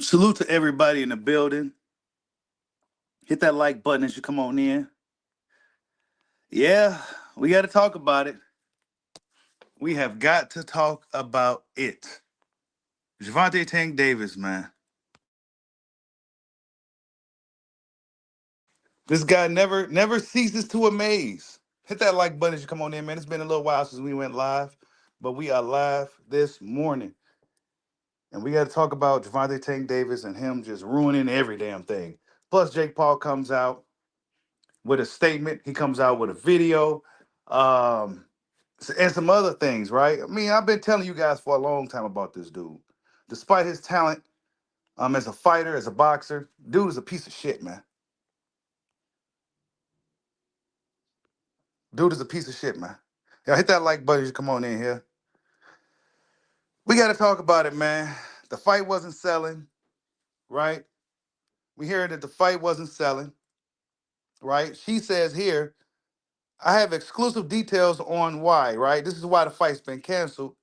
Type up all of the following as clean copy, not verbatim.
Salute to everybody in the building. Hit that like button as you come on in. Yeah, we got to talk about it. We have got to talk about it. Gervonta Tank Davis, man. This guy never ceases to amaze. Hit that like button as you come on in, man. It's been a little while since we went live, but we are live this morning. And we got to talk about Gervonta Tank Davis and him just ruining every damn thing. Plus, Jake Paul comes out with a statement. He comes out with a video. Um, and some other things, right? I mean, I've been telling you guys for a long time about this dude. Despite his talent, as a fighter, as a boxer, dude is a piece of shit, man. Dude is a piece of shit, man. Y'all hit that like button as you come on in here. We got to talk about it, man. The fight wasn't selling, right? We hear that the fight wasn't selling, right? She says here, I have exclusive details on why, right? This is why the fight's been canceled.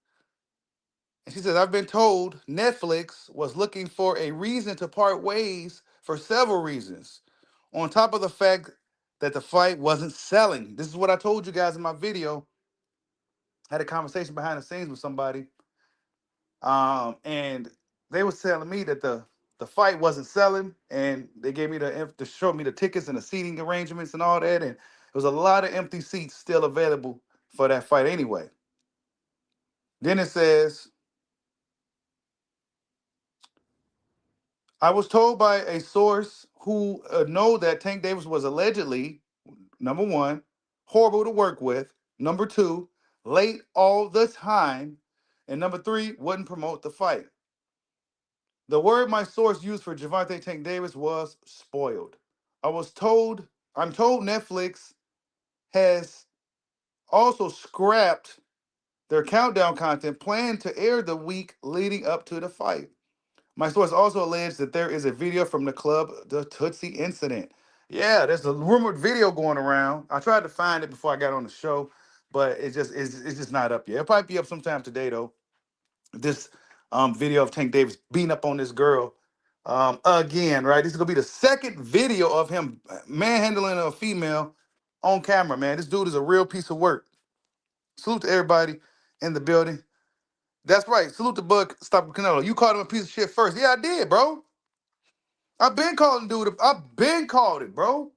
And she says, I've been told Netflix was looking for a reason to part ways for several reasons. On top of the fact that the fight wasn't selling. This is what I told you guys in my video. I had a conversation behind the scenes with somebody. And they was telling me that the fight wasn't selling, and they gave me to show me the tickets and the seating arrangements and all that. And there was a lot of empty seats still available for that fight anyway. Then it says, I was told by a source who know that Tank Davis was allegedly, number one, horrible to work with, number two, late all the time, and number three, wouldn't promote the fight. The word my source used for Gervonta Tank Davis was spoiled. I was told, I'm told Netflix has also scrapped their countdown content planned to air the week leading up to the fight. My source also alleged that there is a video from the club, the Tootsie incident. Yeah, there's a rumored video going around. I tried to find it before I got on the show, but it's just not up yet. It'll probably be up sometime today though. This video of Tank Davis beating up on this girl again, right? This is gonna be the second video of him manhandling a female on camera, man. This dude is a real piece of work. Salute to everybody in the building. That's right. Salute to Bud Stop Canelo. You called him a piece of shit first. Yeah, I did, bro. I've been calling dude. I've been called it, bro.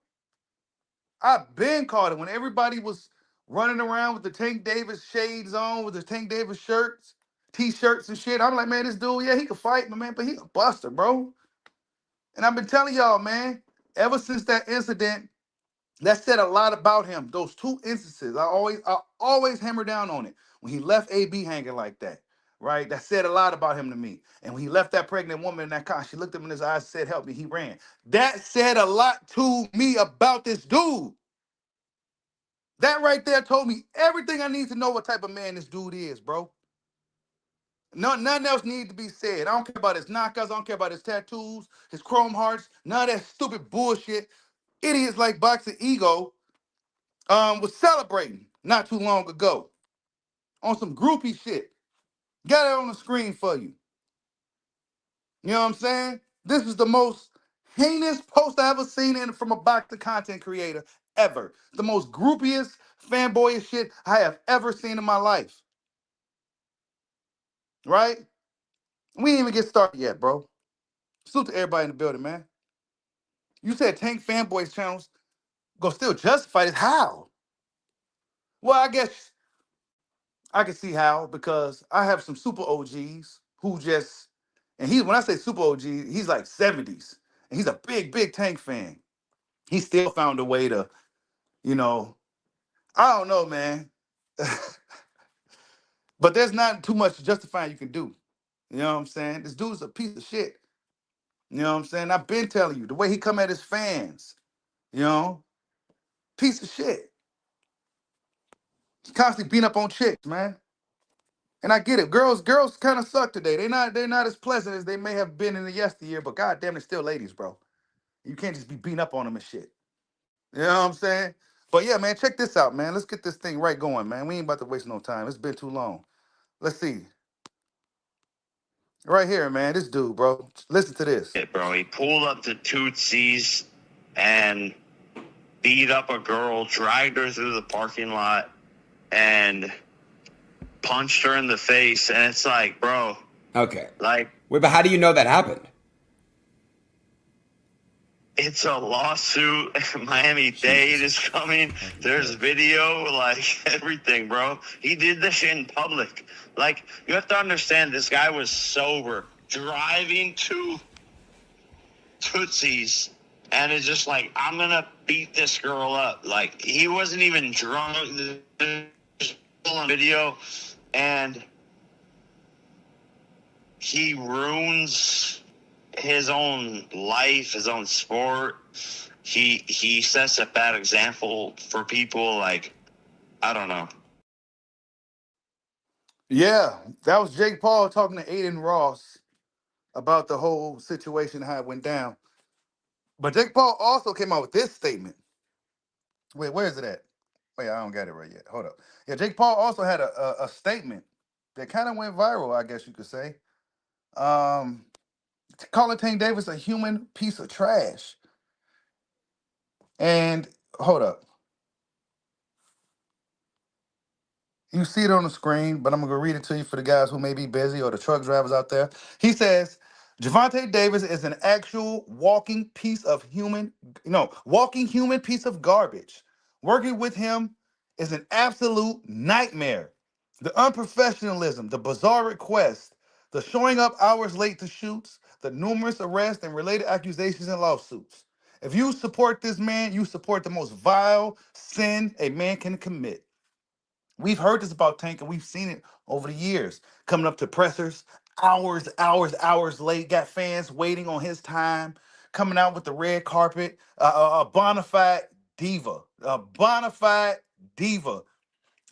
I've been called it when everybody was running around with the Tank Davis shades on, with the Tank Davis shirts, t-shirts and shit. I'm like, man, this dude, yeah, he can fight, man, but he a buster, bro. And I've been telling y'all, man, ever since that incident, that said a lot about him. Those two instances, I always hammer down on it. When he left AB hanging like that, right? That said a lot about him to me. And when he left that pregnant woman in that car, she looked him in his eyes, said, "Help me." He ran. That said a lot to me about this dude. That right there told me everything I need to know what type of man this dude is, bro. No, nothing else needs to be said. I don't care about his knockouts. I don't care about his tattoos, his chrome hearts, none of that stupid bullshit. Idiots like Boxing Ego was celebrating not too long ago on some groupie shit. Got it on the screen for you. You know what I'm saying? This is the most heinous post I ever seen from a boxing content creator ever. The most groupiest, fanboyish shit I have ever seen in my life. Right? We ain't even get started yet, bro. Salute to everybody in the building, man. You said Tank Fanboys channels go still justify this. How? Well, I guess I can see how, because I have some super OGs who just, and he, when I say super OG, he's like 70s. And he's a big Tank fan. He still found a way to, you know, I don't know, man. But there's not too much justifying you can do. You know what I'm saying? This dude's a piece of shit. You know what I'm saying? I've been telling you, the way he come at his fans, you know, piece of shit. He's constantly beating up on chicks, man. And I get it. Girls kind of suck today. They're not as pleasant as they may have been in the yesteryear, but goddamn, they're still ladies, bro. You can't just be beating up on them and shit. You know what I'm saying? But yeah, man, check this out, man. Let's get this thing right going, man. We ain't about to waste no time. It's been too long. Let's see. Right here, man. This dude, bro. Listen to this. Bro, he pulled up to Tootsie's and beat up a girl, dragged her through the parking lot, and punched her in the face. And it's like, bro. Okay. Like, wait, but how do you know that happened? It's a lawsuit. Miami-Dade is coming. There's video, like everything, bro. He did this in public. Like, you have to understand, this guy was sober, driving to Tootsie's, and it's just like, I'm gonna beat this girl up. Like, he wasn't even drunk. There's on video, and he ruins his own life, his own sport. He sets a bad example for people. Like, I don't know. Yeah, that was Jake Paul talking to Aiden Ross about the whole situation, how it went down. But Jake Paul also came out with this statement. Wait, where is it at? Wait, I don't got it right yet. Hold up. Yeah, Jake Paul also had a statement that kind of went viral, I guess you could say. Um, calling Tank Davis a human piece of trash. And hold up. You see it on the screen, but I'm gonna read it to you for the guys who may be busy or the truck drivers out there. He says, Gervonta Davis is an actual walking piece of walking human piece of garbage. Working with him is an absolute nightmare. The unprofessionalism, the bizarre requests, the showing up hours late to shoots, the numerous arrests and related accusations and lawsuits. If you support this man, you support the most vile sin a man can commit. We've heard this about Tank and we've seen it over the years. Coming up to pressers, hours late, got fans waiting on his time, coming out with the red carpet, a bona fide diva, a bona fide diva.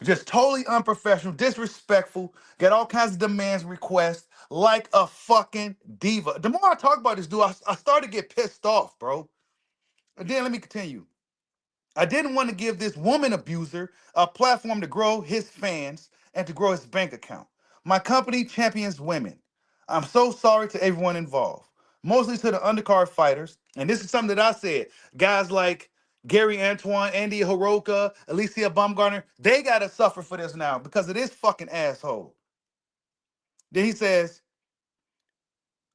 Just totally unprofessional, disrespectful, got all kinds of demands, requests, like a fucking diva. The more I talk about this dude, I started to get pissed off, bro. And then let me continue. I didn't want to give this woman abuser a platform to grow his fans and to grow his bank account. My company champions women. I'm so sorry to everyone involved, mostly to the undercard fighters. And this is something that I said. Guys like Gary Antoine, Andy Hiroka, Alicia Baumgartner, they got to suffer for this now because of this fucking asshole. Then he says,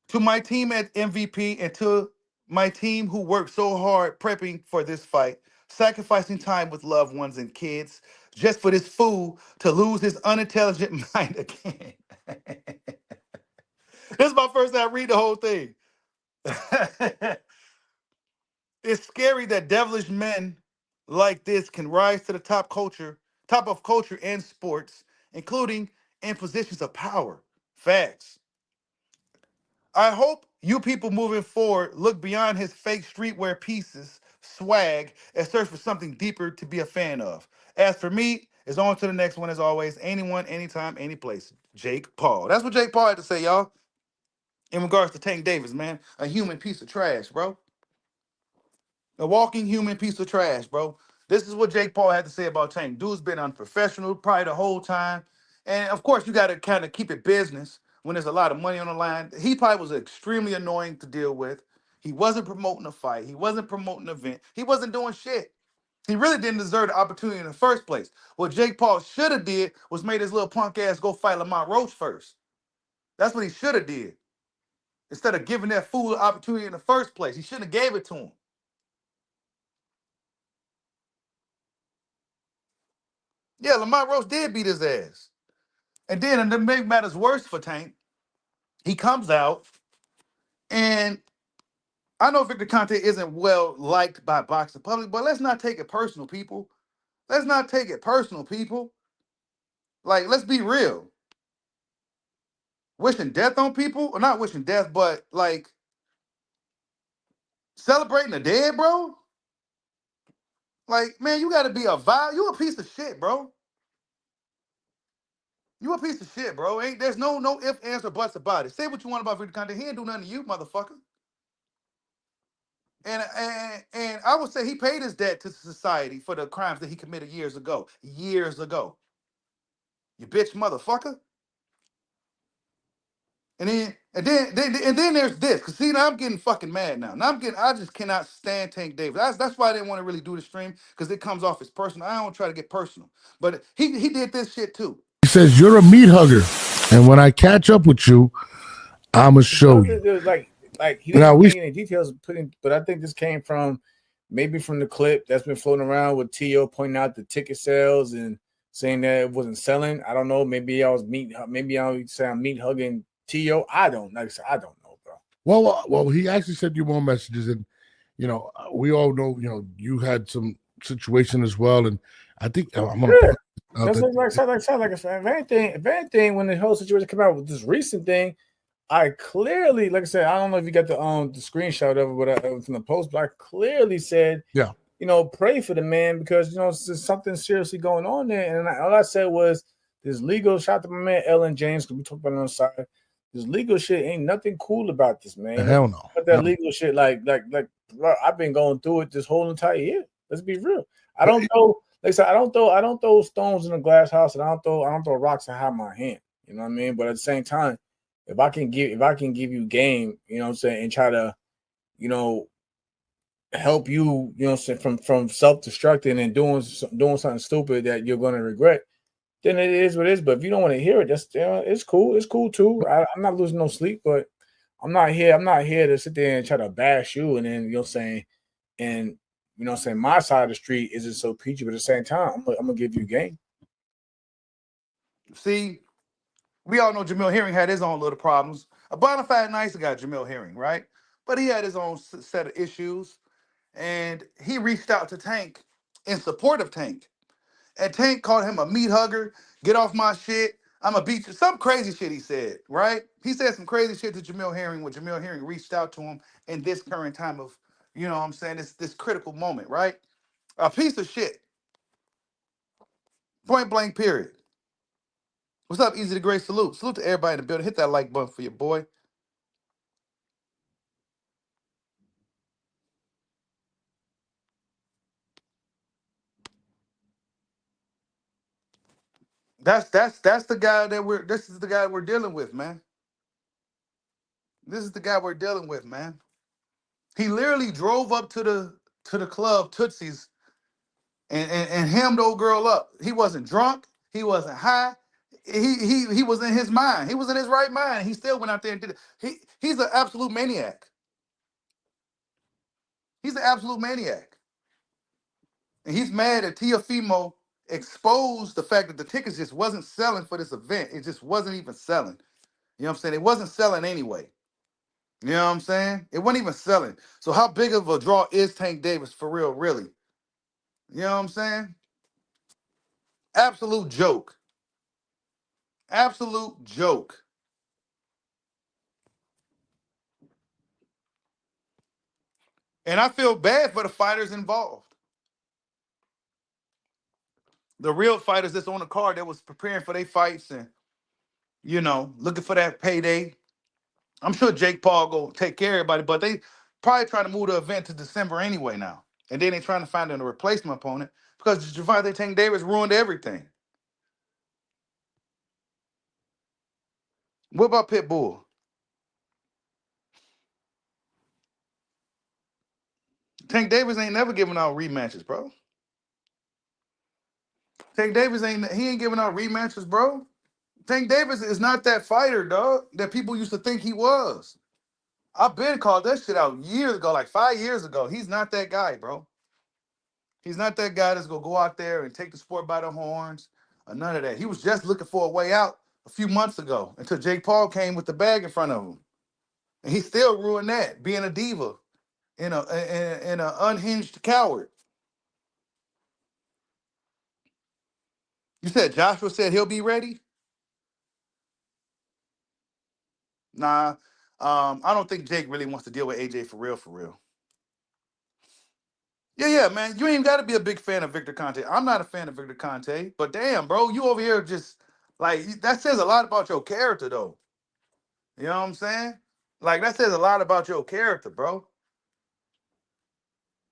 to my team at MVP and to my team who worked so hard prepping for this fight, sacrificing time with loved ones and kids just for this fool to lose his unintelligent mind again. This is my first time reading the whole thing. It's scary that devilish men like this can rise to the top of culture and sports, including in positions of power. Facts. I hope you people moving forward look beyond his fake streetwear pieces, swag, and search for something deeper to be a fan of. As for me, it's on to the next one as always. Anyone, anytime, any place. Jake Paul. That's what Jake Paul had to say, y'all. In regards to Tank Davis, man. A human piece of trash, bro. A walking human piece of trash, bro. This is what Jake Paul had to say about Tank. Dude's been unprofessional probably the whole time. And of course, you got to kind of keep it business when there's a lot of money on the line. He probably was extremely annoying to deal with. He wasn't promoting a fight. He wasn't promoting an event. He wasn't doing shit. He really didn't deserve the opportunity in the first place. What Jake Paul should have did was made his little punk ass go fight Lamont Roach first. That's what he should have did. Instead of giving that fool the opportunity in the first place. He shouldn't have gave it to him. Yeah, Lamont Roach did beat his ass. And then, and to make matters worse for Tank, he comes out, and I know Victor Conte isn't well liked by boxing public, but let's not take it personal, people. Let's not take it personal, people. Like, let's be real. Wishing death on people, or not wishing death, but like celebrating the dead, bro. Like, man, you gotta be a vile. You a piece of shit, bro. You a piece of shit, bro. Ain't there's no ifs, ands, or buts about it. Say what you want about Victor Conte. He ain't do nothing to you, motherfucker. And I would say he paid his debt to society for the crimes that he committed years ago. Years ago. You bitch motherfucker. And then there's this. Cause see, now I'm getting fucking mad now. I just cannot stand Tank Davis. That's why I didn't want to really do the stream, because it comes off as personal. I don't try to get personal. But he did this shit too. He says you're a meat hugger, and when I catch up with you, I'ma show you. Like he Now didn't we bring any details putting, but I think this came from maybe from the clip that's been floating around with T.O. pointing out the ticket sales and saying that it wasn't selling. I don't know. Maybe I was maybe I was saying I'm meat hugging T.O. I don't like I said, I don't know, bro. well, he actually sent you more messages, and we all know, you had some situation as well, and I think I'm gonna. Yeah. That's like if anything, when the whole situation came out with this recent thing, I clearly, like I said, I don't know if you got the screenshot of it from the post, but I clearly said, yeah, pray for the man because there's something seriously going on there. And all I said was this legal. Shout out to my man Ellen James, because we talked about it on the side. This legal shit ain't nothing cool about this, man. hell no. But that legal shit, like, bro, I've been going through it this whole entire year. Let's be real. I don't know. Like I said, I don't throw stones in a glass house, and I don't throw rocks and hide my hand. You know what I mean? But at the same time, if I can give you game, you know what I'm saying, and try to, help you, from self-destructing and doing something stupid that you're gonna regret, then it is what it is. But if you don't want to hear it, that's it's cool. It's cool too. I'm not losing no sleep, but I'm not here to sit there and try to bash you, and then saying, and saying my side of the street isn't so peachy, but at the same time, I'm gonna give you game. See, we all know Jamil Herring had his own little problems. A bona fide nice guy, Jamil Herring, right? But he had his own set of issues, and he reached out to Tank in support of Tank. And Tank called him a meat hugger. Get off my shit. I'm a beat you. Some crazy shit he said, right? He said some crazy shit to Jamil Herring when Jamil Herring reached out to him in this current time of, what I'm saying, this critical moment, right? A piece of shit. Point blank, period. What's up, Easy to Great? Salute. Salute to everybody in the building. Hit that like button for your boy. That's the guy this is the guy we're dealing with, man. This is the guy we're dealing with, man. He literally drove up to the club Tootsie's and hemmed old girl up. He wasn't drunk. He wasn't high. He was in his mind. He was in his right mind. He still went out there and did it. He's an absolute maniac. He's an absolute maniac. And he's mad that Tiafimo exposed the fact that the tickets just wasn't selling for this event. It just wasn't even selling. You know what I'm saying? It wasn't selling anyway. You know what I'm saying? It wasn't even selling. So how big of a draw is Tank Davis for real, really? You know what I'm saying? Absolute joke. Absolute joke. And I feel bad for the fighters involved. The real fighters that's on the card that was preparing for their fights and, looking for that payday. I'm sure Jake Paul go take care of everybody, but they probably trying to move the event to December anyway now. And then they trying to find a replacement opponent because Gervonta Tank Davis ruined everything. What about Pitbull? Tank Davis ain't never giving out rematches, bro. Tank Davis ain't giving out rematches, bro. Tank Davis is not that fighter, dog, that people used to think he was. I've been called that shit out years ago, like 5 years ago. He's not that guy, bro. He's not that guy that's gonna go out there and take the sport by the horns or none of that. He was just looking for a way out a few months ago until Jake Paul came with the bag in front of him. And he still ruined that, being a diva and an unhinged coward. You said Joshua said he'll be ready? Nah. I don't think Jake really wants to deal with AJ for real, for real. Yeah, man. You ain't got to be a big fan of Victor Conte. I'm not a fan of Victor Conte, but damn, bro, you over here just like that says a lot about your character, though. You know what I'm saying? Like that says a lot about your character, bro.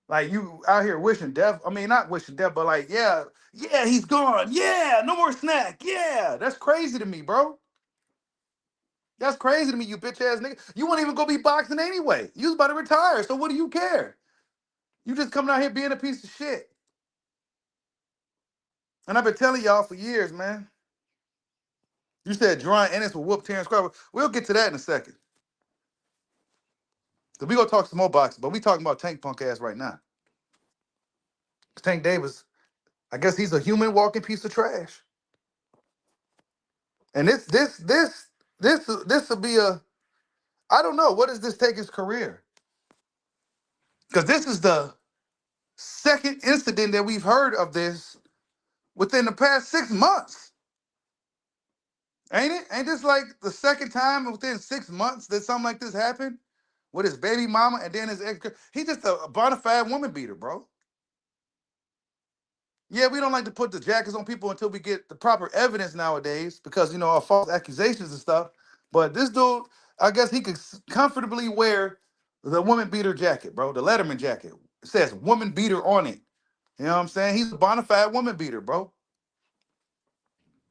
Like you out here wishing death. I mean, not wishing death, but like, yeah, he's gone. Yeah, no more snack. Yeah, that's crazy to me, bro. That's crazy to me, you bitch ass nigga. You won't even go be boxing anyway. You was about to retire, so what do you care? You just coming out here being a piece of shit. And I've been telling y'all for years, man. You said Jerron Ennis will whoop Terrence Crawford. We'll get to that in a second. Cause we gonna talk some more boxing, but we talking about Tank punk ass right now. Tank Davis, I guess he's a human walking piece of trash. And this will be a, I don't know, what does this take his career? Because this is the second incident that we've heard of this within the past 6 months. Ain't it? Ain't this like the second time within 6 months that something like this happened with his baby mama and then his ex? He's just a bona fide woman beater, bro. Yeah, we don't like to put the jackets on people until we get the proper evidence nowadays because, of false accusations and stuff. But this dude, I guess he could comfortably wear the woman beater jacket, bro, the Letterman jacket. It says woman beater on it. You know what I'm saying? He's a bona fide woman beater, bro.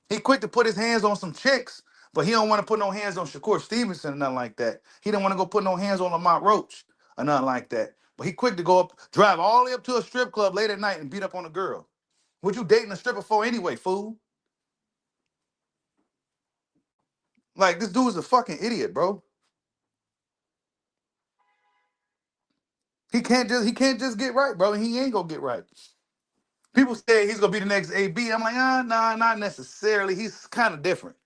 He quick to put his hands on some chicks, but he don't want to put no hands on Shakur Stevenson or nothing like that. He don't want to go put no hands on Lamont Roach or nothing like that. But he quick to go up, drive all the way up to a strip club late at night and beat up on a girl. What you dating a stripper for anyway, fool? Like, this dude is a fucking idiot, bro. He can't just get right, bro. And he ain't gonna get right. People say he's gonna be the next AB. I'm like, nah, not necessarily. He's kind of different.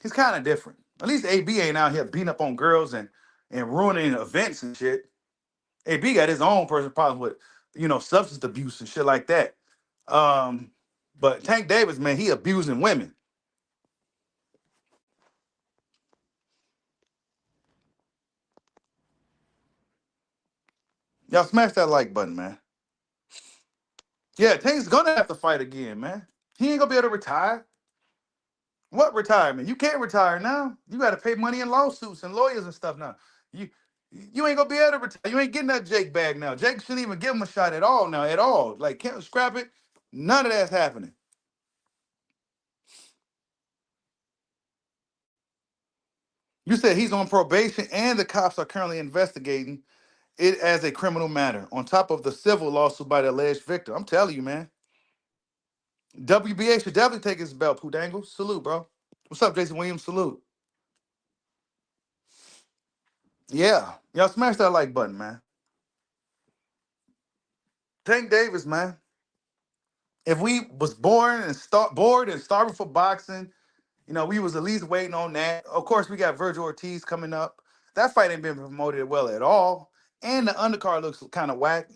He's kind of different. At least AB ain't out here beating up on girls and ruining events and shit. AB got his own personal problems with, substance abuse and shit like that. But Tank Davis, man, he abusing women. Y'all smash that like button, man. Yeah, Tank's gonna have to fight again, man. He ain't gonna be able to retire. What retirement? You can't retire now. You got to pay money in lawsuits and lawyers and stuff now. You ain't gonna be able to retire. You ain't getting that Jake bag now. Jake shouldn't even give him a shot at all now, at all. Like, can't scrap it. None of that's happening. You said he's on probation and the cops are currently investigating it as a criminal matter on top of the civil lawsuit by the alleged victim. I'm telling you, man. WBA should definitely take his belt, Pudangle. Salute, bro. What's up, Jason Williams? Salute. Yeah. Y'all smash that like button, man. Tank Davis, man. If we was bored and starving for boxing, we was at least waiting on that. Of course, we got Virgil Ortiz coming up. That fight ain't been promoted well at all. And the undercard looks kind of whack,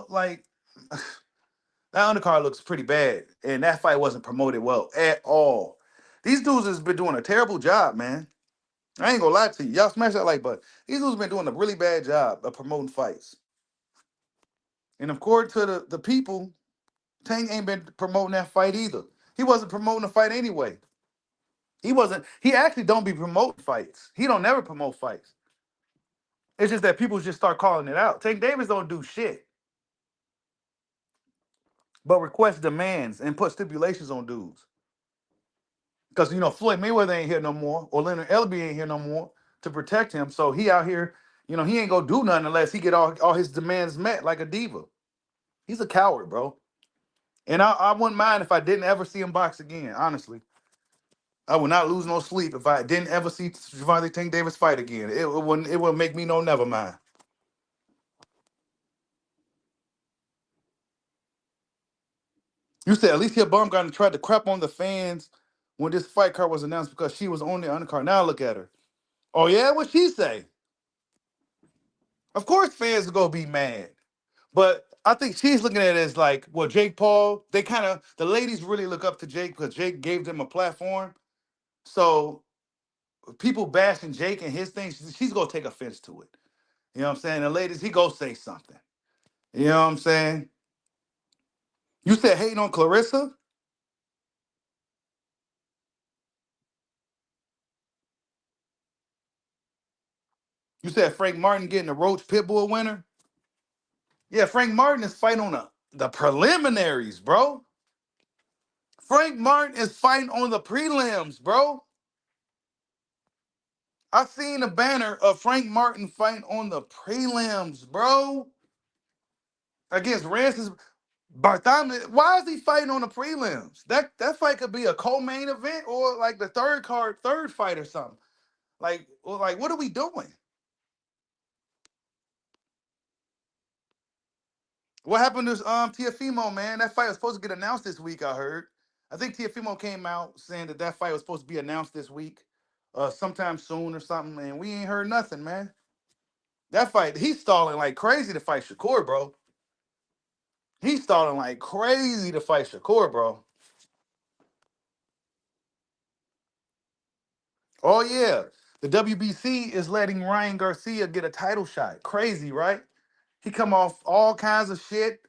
like that undercard looks pretty bad. And that fight wasn't promoted well at all. These dudes has been doing a terrible job, man. I ain't gonna lie to you. Y'all smash that like button. These dudes been doing a really bad job of promoting fights. And according to the people, Tank ain't been promoting that fight either. He wasn't promoting the fight anyway. He actually don't be promoting fights. He don't never promote fights. It's just that people just start calling it out. Tank Davis don't do shit but request demands and put stipulations on dudes. Because, Floyd Mayweather ain't here no more, or Leonard Elby ain't here no more to protect him. So he out here, he ain't gonna do nothing unless he get all his demands met like a diva. He's a coward, bro. And I wouldn't mind if I didn't ever see him box again, honestly. I would not lose no sleep if I didn't ever see Gervonta Tank Davis fight again. It wouldn't make me no never mind. You said Alicia Baumgartner tried to crap on the fans when this fight card was announced because she was on the undercard. Now look at her. Oh yeah, what she say? Of course fans are gonna be mad. But I think she's looking at it as like, well, Jake Paul, the ladies really look up to Jake because Jake gave them a platform. So people bashing Jake and his thing, she's gonna take offense to it. You know what I'm saying? The ladies, he go say something. You know what I'm saying? You said hating on Clarissa? You said Frank Martin getting the Roach Pitbull winner? Yeah, Frank Martin is fighting on the preliminaries, bro. Frank Martin is fighting on the prelims, bro. I seen a banner of Frank Martin fighting on the prelims, bro, against Rancis Bartholomew. Why is he fighting on the prelims? That fight could be a co-main event or like the third fight or something. Like what are we doing? What happened to Tiafimo, man? That fight was supposed to get announced this week, I heard. I think Tiafimo came out saying that fight was supposed to be announced this week, sometime soon or something, and we ain't heard nothing, man. That fight, he's stalling like crazy to fight Shakur, bro. He's stalling like crazy to fight Shakur, bro. Oh yeah, the WBC is letting Ryan Garcia get a title shot. Crazy, right? He come off all kinds of shit.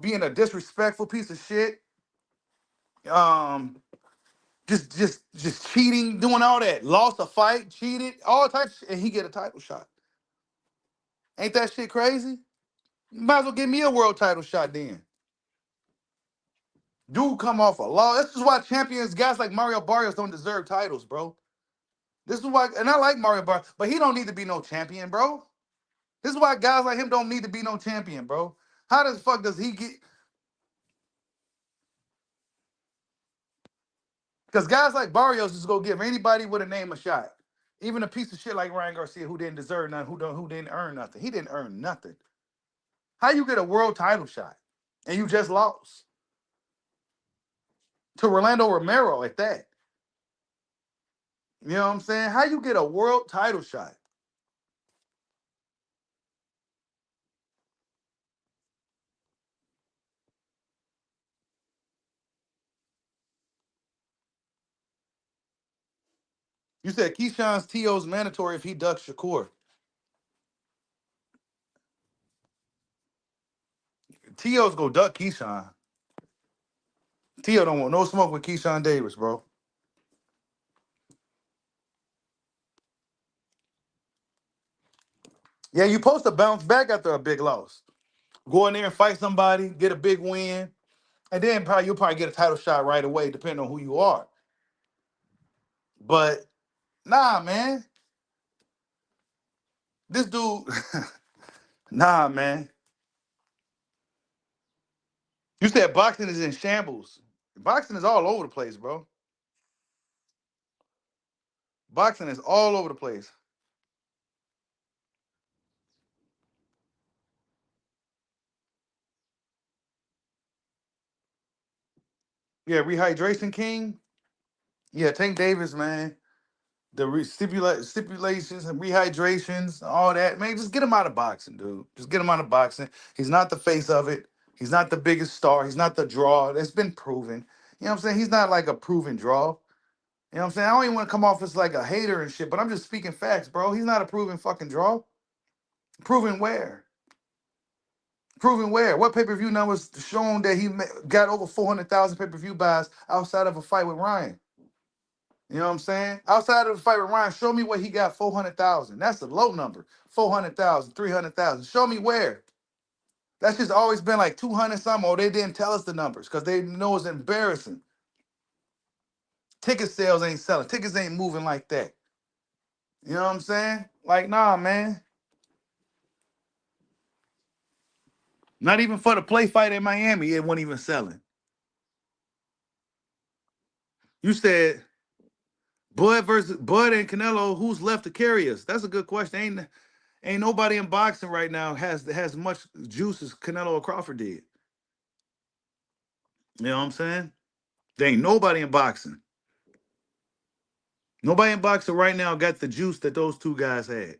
Being a disrespectful piece of shit. Um, just cheating, doing all that. Lost a fight, cheated, all types, of shit, and he get a title shot. Ain't that shit crazy? You might as well give me a world title shot then. Dude come off a law. This is why champions, guys like Mario Barrios don't deserve titles, bro. This is why, and I like Mario Barrios, but he don't need to be no champion, bro. This is why guys like him don't need to be no champion, bro. How the fuck does he get? Because guys like Barrios just go give anybody with a name a shot. Even a piece of shit like Ryan Garcia who didn't deserve nothing, who didn't earn nothing. He didn't earn nothing. How you get a world title shot and you just lost to Rolando Romero at that? You know what I'm saying? How you get a world title shot? You said Keyshawn's TO's mandatory if he ducks Shakur. TO's go duck Keyshawn. TO don't want no smoke with Keyshawn Davis, bro. Yeah, you supposed to bounce back after a big loss. Go in there and fight somebody, get a big win, and then you'll probably get a title shot right away, depending on who you are. But nah, man. This dude, nah, man. You said boxing is in shambles. Boxing is all over the place, bro. Boxing is all over the place. Yeah, rehydration king. Yeah, Tank Davis, man. The stipulations and rehydrations, all that. Man, just get him out of boxing, dude. Just get him out of boxing. He's not the face of it. He's not the biggest star. He's not the draw. That's been proven. You know what I'm saying? He's not like a proven draw. You know what I'm saying? I don't even want to come off as like a hater and shit, but I'm just speaking facts, bro. He's not a proven fucking draw. Proven where? Proven where? What pay-per-view numbers shown that he got over 400,000 pay-per-view buys outside of a fight with Ryan? You know what I'm saying? Outside of the fight with Ryan, show me where he got 400,000. That's a low number. 400,000, 300,000. Show me where. That's just always been like 200 something, or they didn't tell us the numbers because they know it's embarrassing. Ticket sales ain't selling. Tickets ain't moving like that. You know what I'm saying? Like, nah, man. Not even for the play fight in Miami, it wasn't even selling. You said Bud and Canelo, who's left to carry us? That's a good question. Ain't nobody in boxing right now has much juice as Canelo or Crawford did. You know what I'm saying? There ain't nobody in boxing. Nobody in boxing right now got the juice that those two guys had.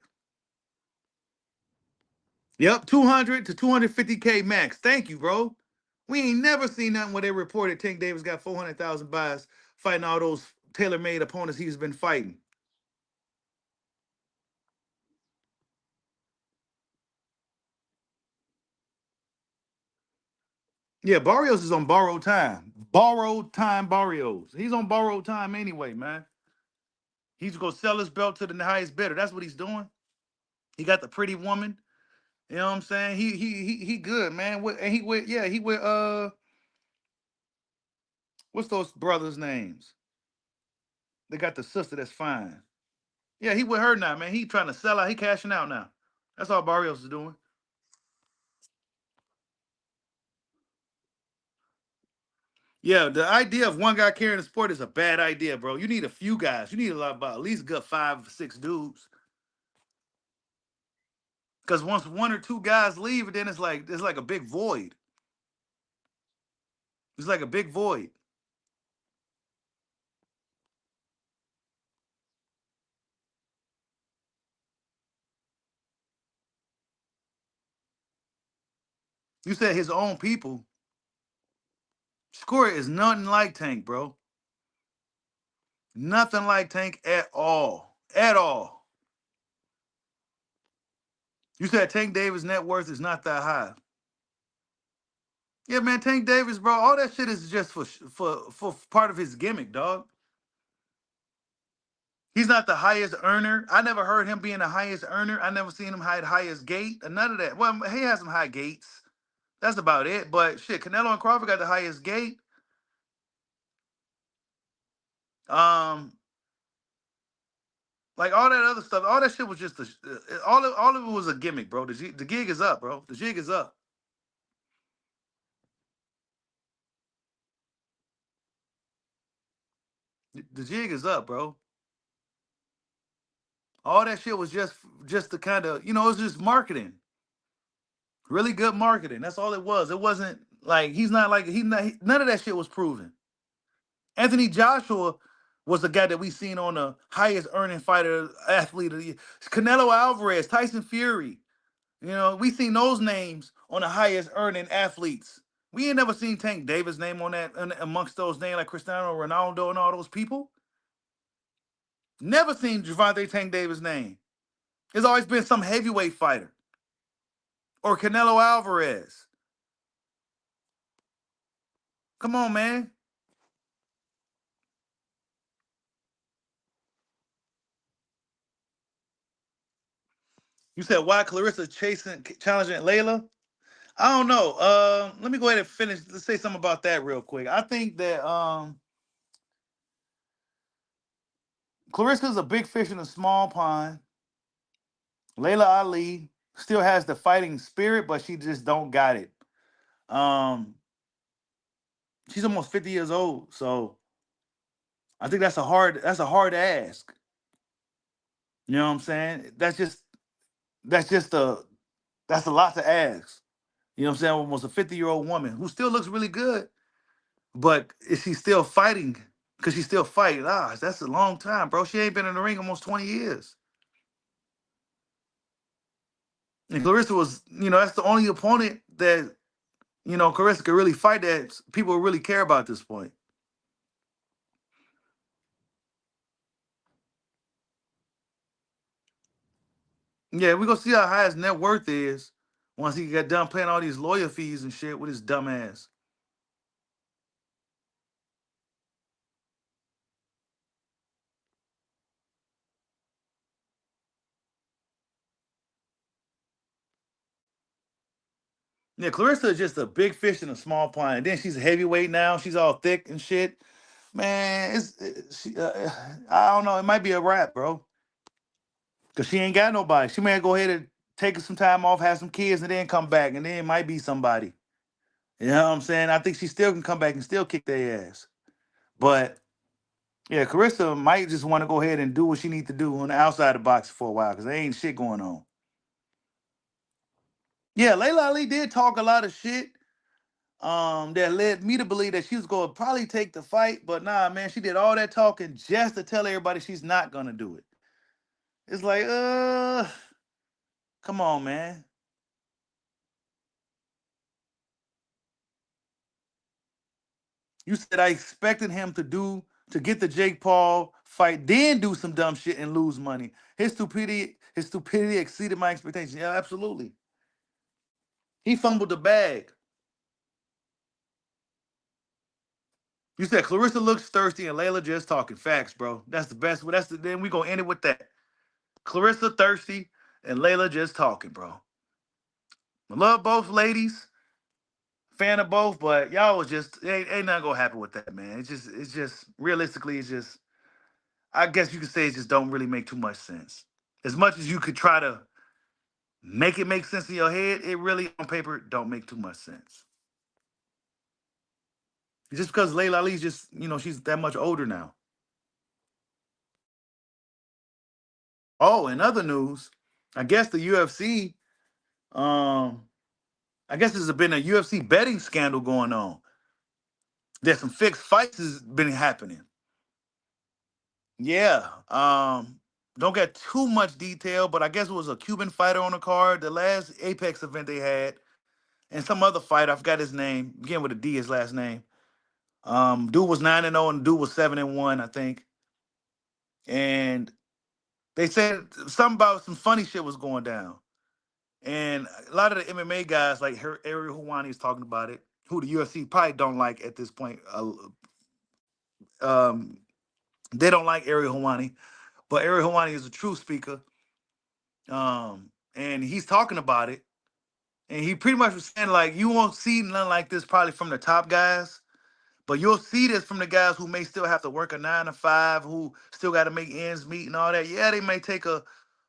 Yep, 200 to 250K max. Thank you, bro. We ain't never seen nothing where they reported Tank Davis got 400,000 buys fighting all those tailor-made opponents he's been fighting. Yeah, Barrios is on borrowed time. Borrowed time Barrios. He's on borrowed time anyway, man. He's gonna sell his belt to the highest bidder. That's what he's doing. He got the pretty woman. You know what I'm saying? He good, man. And he with what's those brothers' names? They got the sister that's fine. Yeah, he with her now, man. He trying to sell out. He cashing out now. That's all Barrios is doing. Yeah, the idea of one guy carrying the sport is a bad idea, bro. You need a few guys. You need a lot about at least good 5, 6 dudes. Because once one or two guys leave, then it's like a big void. It's like a big void. You said his own people. Score is nothing like Tank, bro. Nothing like Tank at all. At all. You said Tank Davis' net worth is not that high. Yeah, man, Tank Davis, bro. All that shit is just for part of his gimmick, dog. He's not the highest earner. I never heard him being the highest earner. I never seen him high highest gate. None of that. Well, he has some high gates. That's about it. But shit, Canelo and Crawford got the highest gate. Um, like all that other stuff, all that shit was just all of it was a gimmick, bro. The gig is up, bro. The jig is up. The jig is up, bro. All that shit was just the kind of it was just marketing, really good marketing. That's all it was. It wasn't like he's not like none of that shit was proven. Anthony Joshua was the guy that we seen on the highest earning fighter athlete of the year. Canelo Alvarez, Tyson Fury. We seen those names on the highest earning athletes. We ain't never seen Tank Davis' name on that amongst those names like Cristiano Ronaldo and all those people. Never seen Gervonta Tank Davis' name. It's always been some heavyweight fighter or Canelo Alvarez. Come on, man. You said why Clarissa challenging Layla? I don't know. Let me go ahead and finish. Let's say something about that real quick. I think that Clarissa's a big fish in a small pond. Layla Ali still has the fighting spirit, but she just don't got it. Um, she's almost 50 years old, so I think that's a hard ask. You know what I'm saying? That's just that's a lot to ask. You know what I'm saying? Almost a 50-year-old woman who still looks really good, but is she still fighting? Because she's still fighting. That's a long time, bro. She ain't been in the ring almost 20 years. And Clarissa was, that's the only opponent that, Clarissa could really fight that people really care about at this point. Yeah, we gonna see how high his net worth is once he got done paying all these lawyer fees and shit with his dumb ass. Yeah, Clarissa is just a big fish in a small pond. And then she's a heavyweight now. She's all thick and shit. Man, I don't know. It might be a wrap, bro. Cause she ain't got nobody. She may go ahead and take some time off, have some kids, and then come back, and then it might be somebody. You know what I'm saying? I think she still can come back and still kick their ass. But yeah, Carissa might just want to go ahead and do what she need to do on the outside of the box for a while because there ain't shit going on. Yeah, Layla Ali did talk a lot of shit. That led me to believe that she was gonna probably take the fight, but nah, man, she did all that talking just to tell everybody she's not gonna do it. It's like, come on, man. You said I expected him to get the Jake Paul fight, then do some dumb shit and lose money. His stupidity exceeded my expectations. Yeah, absolutely. He fumbled the bag. You said Clarissa looks thirsty and Layla just talking. Facts, bro. That's the best. Then we gonna end it with that. Clarissa thirsty and Layla just talking, bro. I love both ladies, fan of both, but y'all was just ain't nothing gonna happen with that, man. It's just realistically, it's just I guess you could say it just don't really make too much sense. As much as you could try to make it make sense in your head, it really on paper don't make too much sense. Just because Layla Ali's just, she's that much older now. Oh, in other news, I guess the UFC, um, I guess there's been a UFC betting scandal going on. There's some fixed fights has been happening. Yeah. Don't get too much detail, but I guess it was a Cuban fighter on the card, the last Apex event they had, and some other fighter, I forgot his name, again with a D, his last name. Dude was 9-0 and dude was 7-1, I think. And they said something about some funny shit was going down. And a lot of the MMA guys, like Ariel Helwani, is talking about it, who the UFC probably don't like at this point. Um, they don't like Ariel Helwani, but Ariel Helwani is a true speaker. And he's talking about it. And he pretty much was saying, like, you won't see nothing like this probably from the top guys. But you'll see this from the guys who may still have to work a 9 to 5, who still got to make ends meet and all that. Yeah, they may take a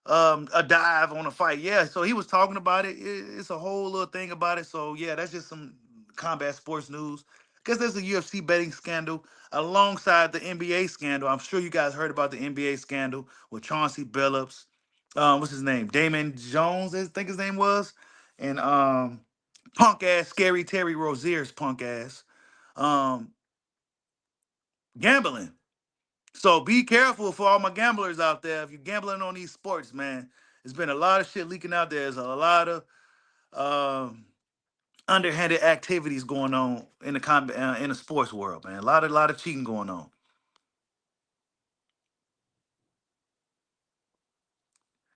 dive on a fight. Yeah, so he was talking about it. It's a whole little thing about it. So yeah, that's just some combat sports news. Because there's a UFC betting scandal alongside the NBA scandal. I'm sure you guys heard about the NBA scandal with Chauncey Billups. What's his name? Damon Jones, I think his name was, and punk ass Scary Terry Rozier's punk ass. Um, Gambling. So be careful for all my gamblers out there. If you're gambling on these sports, man, there's been a lot of shit leaking out there. There's a lot of um, underhanded activities going on in the in the sports world, man. A lot of cheating going on.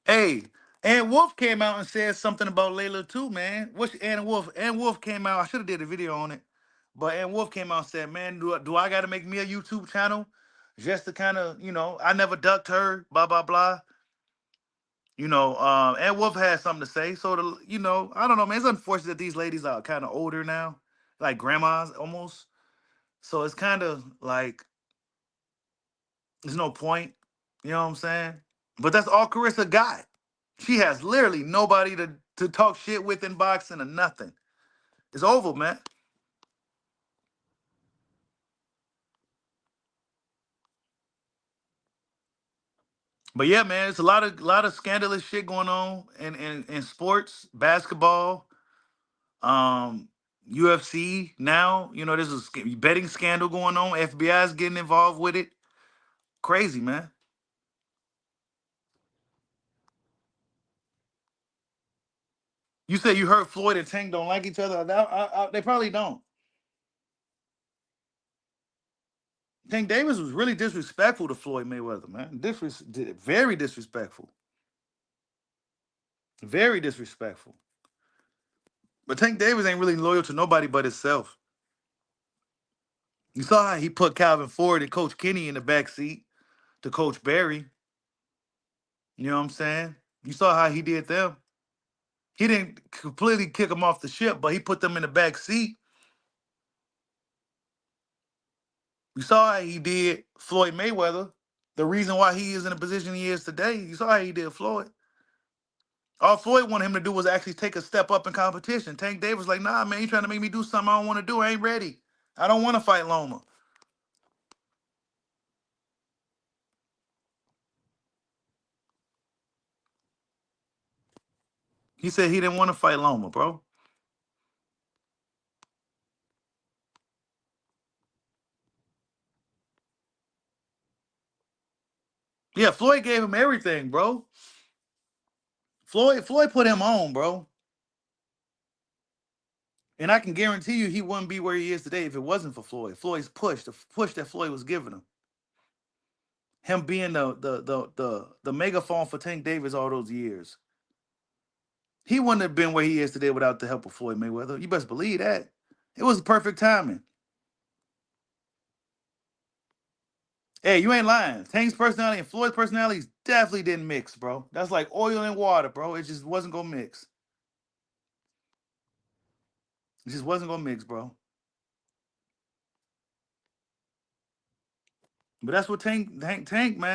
Hey, Ann Wolf came out and said something about Layla too, man. What's Ann Wolf? Ann Wolf came out. I should have did a video on it, but Ann Wolf came out and said, "Man, do I got to make me a YouTube channel just to kind of, I never ducked her, blah blah blah." And Wolf has something to say. So I don't know, man. It's unfortunate that these ladies are kind of older now, like grandmas almost. So it's kind of like there's no point. You know what I'm saying? But that's all Carissa got. She has literally nobody to talk shit with in boxing or nothing. It's over, man. But yeah, man, it's a lot of scandalous shit going on in sports, basketball, um, UFC now. There's a betting scandal going on. FBI is getting involved with it. Crazy, man. You said you heard Floyd and Tank don't like each other. They probably don't. Tank Davis was really disrespectful to Floyd Mayweather, man. Very disrespectful. Very disrespectful. But Tank Davis ain't really loyal to nobody but himself. You saw how he put Calvin Ford and Coach Kenny in the back seat to Coach Barry. You know what I'm saying? You saw how he did them. He didn't completely kick them off the ship, but he put them in the back seat. You saw how he did Floyd Mayweather. The reason why he is in the position he is today, you saw how he did Floyd. All Floyd wanted him to do was actually take a step up in competition. Tank Davis was like, nah, man, you trying to make me do something I don't want to do. I ain't ready. I don't want to fight Loma. He said he didn't want to fight Loma, bro. Yeah, Floyd gave him everything, bro. Floyd put him on, bro. And I can guarantee you he wouldn't be where he is today if it wasn't for Floyd. Floyd's push, the push that Floyd was giving him being the megaphone for Tank Davis all those years. He wouldn't have been where he is today without the help of Floyd Mayweather. You best believe that. It was perfect timing. Hey, you ain't lying. Tank's personality and Floyd's personalities definitely didn't mix, bro. That's like oil and water, bro. It just wasn't gonna mix. It just wasn't gonna mix, bro. But that's what Tank, man.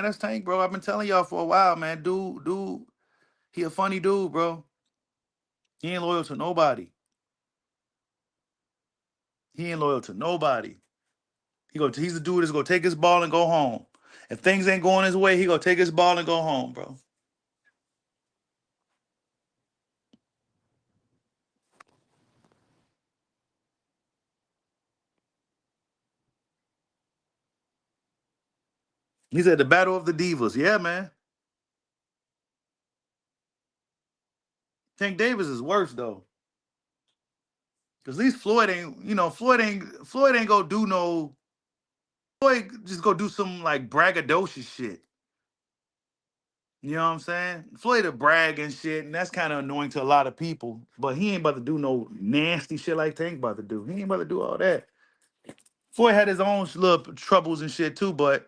That's Tank, bro. I've been telling y'all for a while, man. He a funny dude, bro. He ain't loyal to nobody. He ain't loyal to nobody. He's the dude that's gonna take his ball and go home. If things ain't going his way, he gonna take his ball and go home, bro. He's at the battle of the divas. Yeah, man. Tank Davis is worse though. Cause at least Floyd ain't gonna do no Floyd just go do some like braggadocious shit. You know what I'm saying? Floyd a brag and shit, and that's kind of annoying to a lot of people. But he ain't about to do no nasty shit like Tank about to do. He ain't about to do all that. Floyd had his own little troubles and shit too, but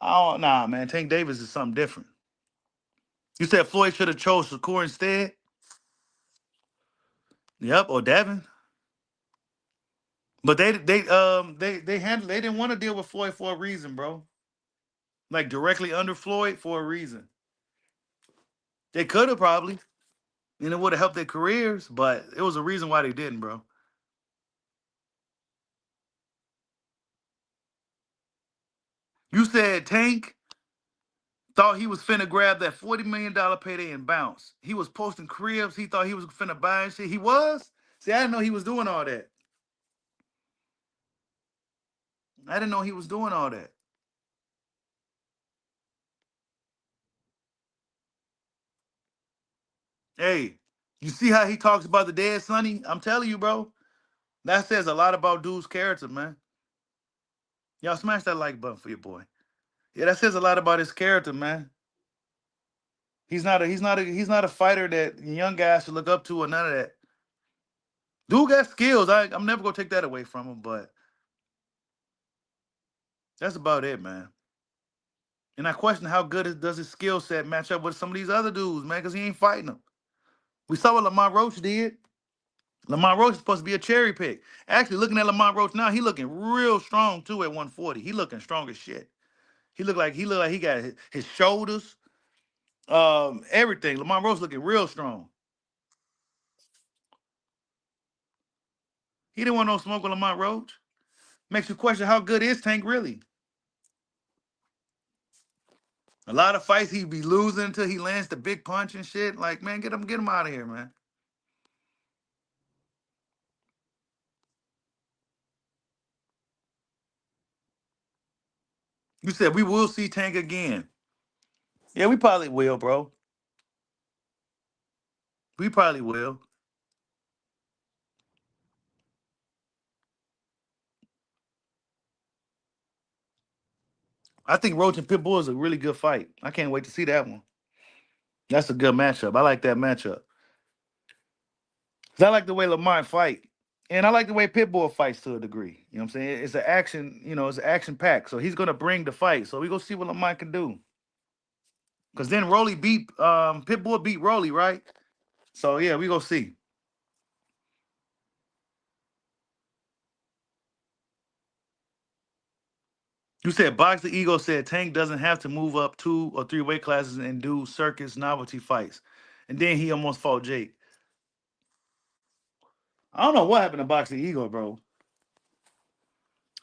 nah, man. Tank Davis is something different. You said Floyd should have chose Shakur instead? Yep, or Devin. But they didn't want to deal with Floyd for a reason, bro. Like directly under Floyd for a reason. They could have probably, and it would have helped their careers, but it was a reason why they didn't, bro. You said Tank thought he was finna grab that $40 million payday and bounce. He was posting cribs. He thought he was finna buy and shit. He was? See, I didn't know he was doing all that. I didn't know he was doing all that. Hey, you see how he talks about the dead Sonny? I'm telling you, bro. That says a lot about dude's character, man. Y'all smash that like button for your boy. Yeah, that says a lot about his character, man. He's not a fighter that young guys should look up to or none of that. Dude got skills. I'm never gonna take that away from him, but that's about it, man. And I question how good does his skill set match up with some of these other dudes, man, because he ain't fighting them. We saw what Lamont Roach did. Lamont Roach is supposed to be a cherry pick. Actually, looking at Lamont Roach now, he looking real strong too at 140. He looking strong as shit. He look like he got his shoulders, everything. Lamont Roach looking real strong. He didn't want no smoke with Lamont Roach. Makes you question how good is Tank really. A lot of fights he be losing until he lands the big punch and shit. Like, man, get him out of here, man. You said we will see Tank again. Yeah, we probably will, bro. We probably will. I think Roach and Pitbull is a really good fight. I can't wait to see that one. That's a good matchup. I like that matchup. 'Cause I like the way Lamont fight. And I like the way Pitbull fights to a degree. You know what I'm saying? It's an action, it's an action pack. So he's gonna bring the fight. So we gonna see what Lamont can do. Cause then Rolly beat Pitbull beat Rolly, right? So yeah, we gonna see. You said Box the Ego said Tank doesn't have to move up 2 or 3 weight classes and do circus novelty fights. And then he almost fought Jake. I don't know what happened to Box the Ego, bro.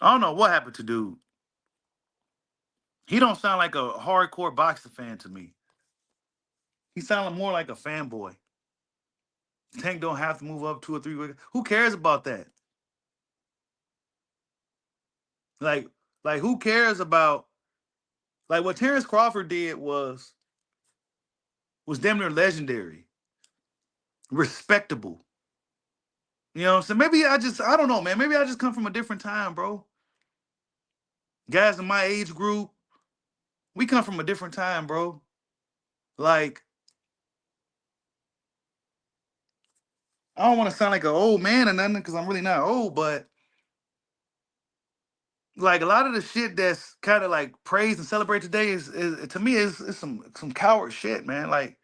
I don't know what happened to dude. He don't sound like a hardcore boxer fan to me. He sounded more like a fanboy. Tank don't have to move up 2 or 3 weight. Who cares about that? Like, who cares about like what Terrence Crawford did was damn near legendary, respectable. You know what I'm saying? Maybe I don't know, man. Maybe I just come from a different time, bro. Guys in my age group, we come from a different time, bro. Like, I don't want to sound like an old man or nothing because I'm really not old, but like a lot of the shit that's kind of like praised and celebrated today is to me is some coward shit, man. Like,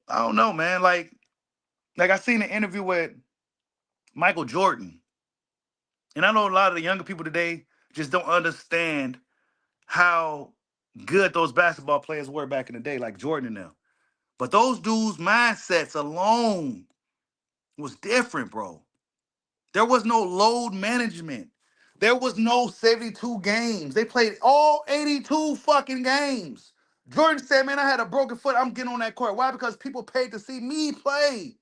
I don't know, man. Like I seen an interview with Michael Jordan, and I know a lot of the younger people today just don't understand how good those basketball players were back in the day, like Jordan and them. But those dudes' mindsets alone was different, bro. There was no load management. There was no 72 games. They played all 82 fucking games. Jordan said, man, I had a broken foot. I'm getting on that court. Why? Because people paid to see me play.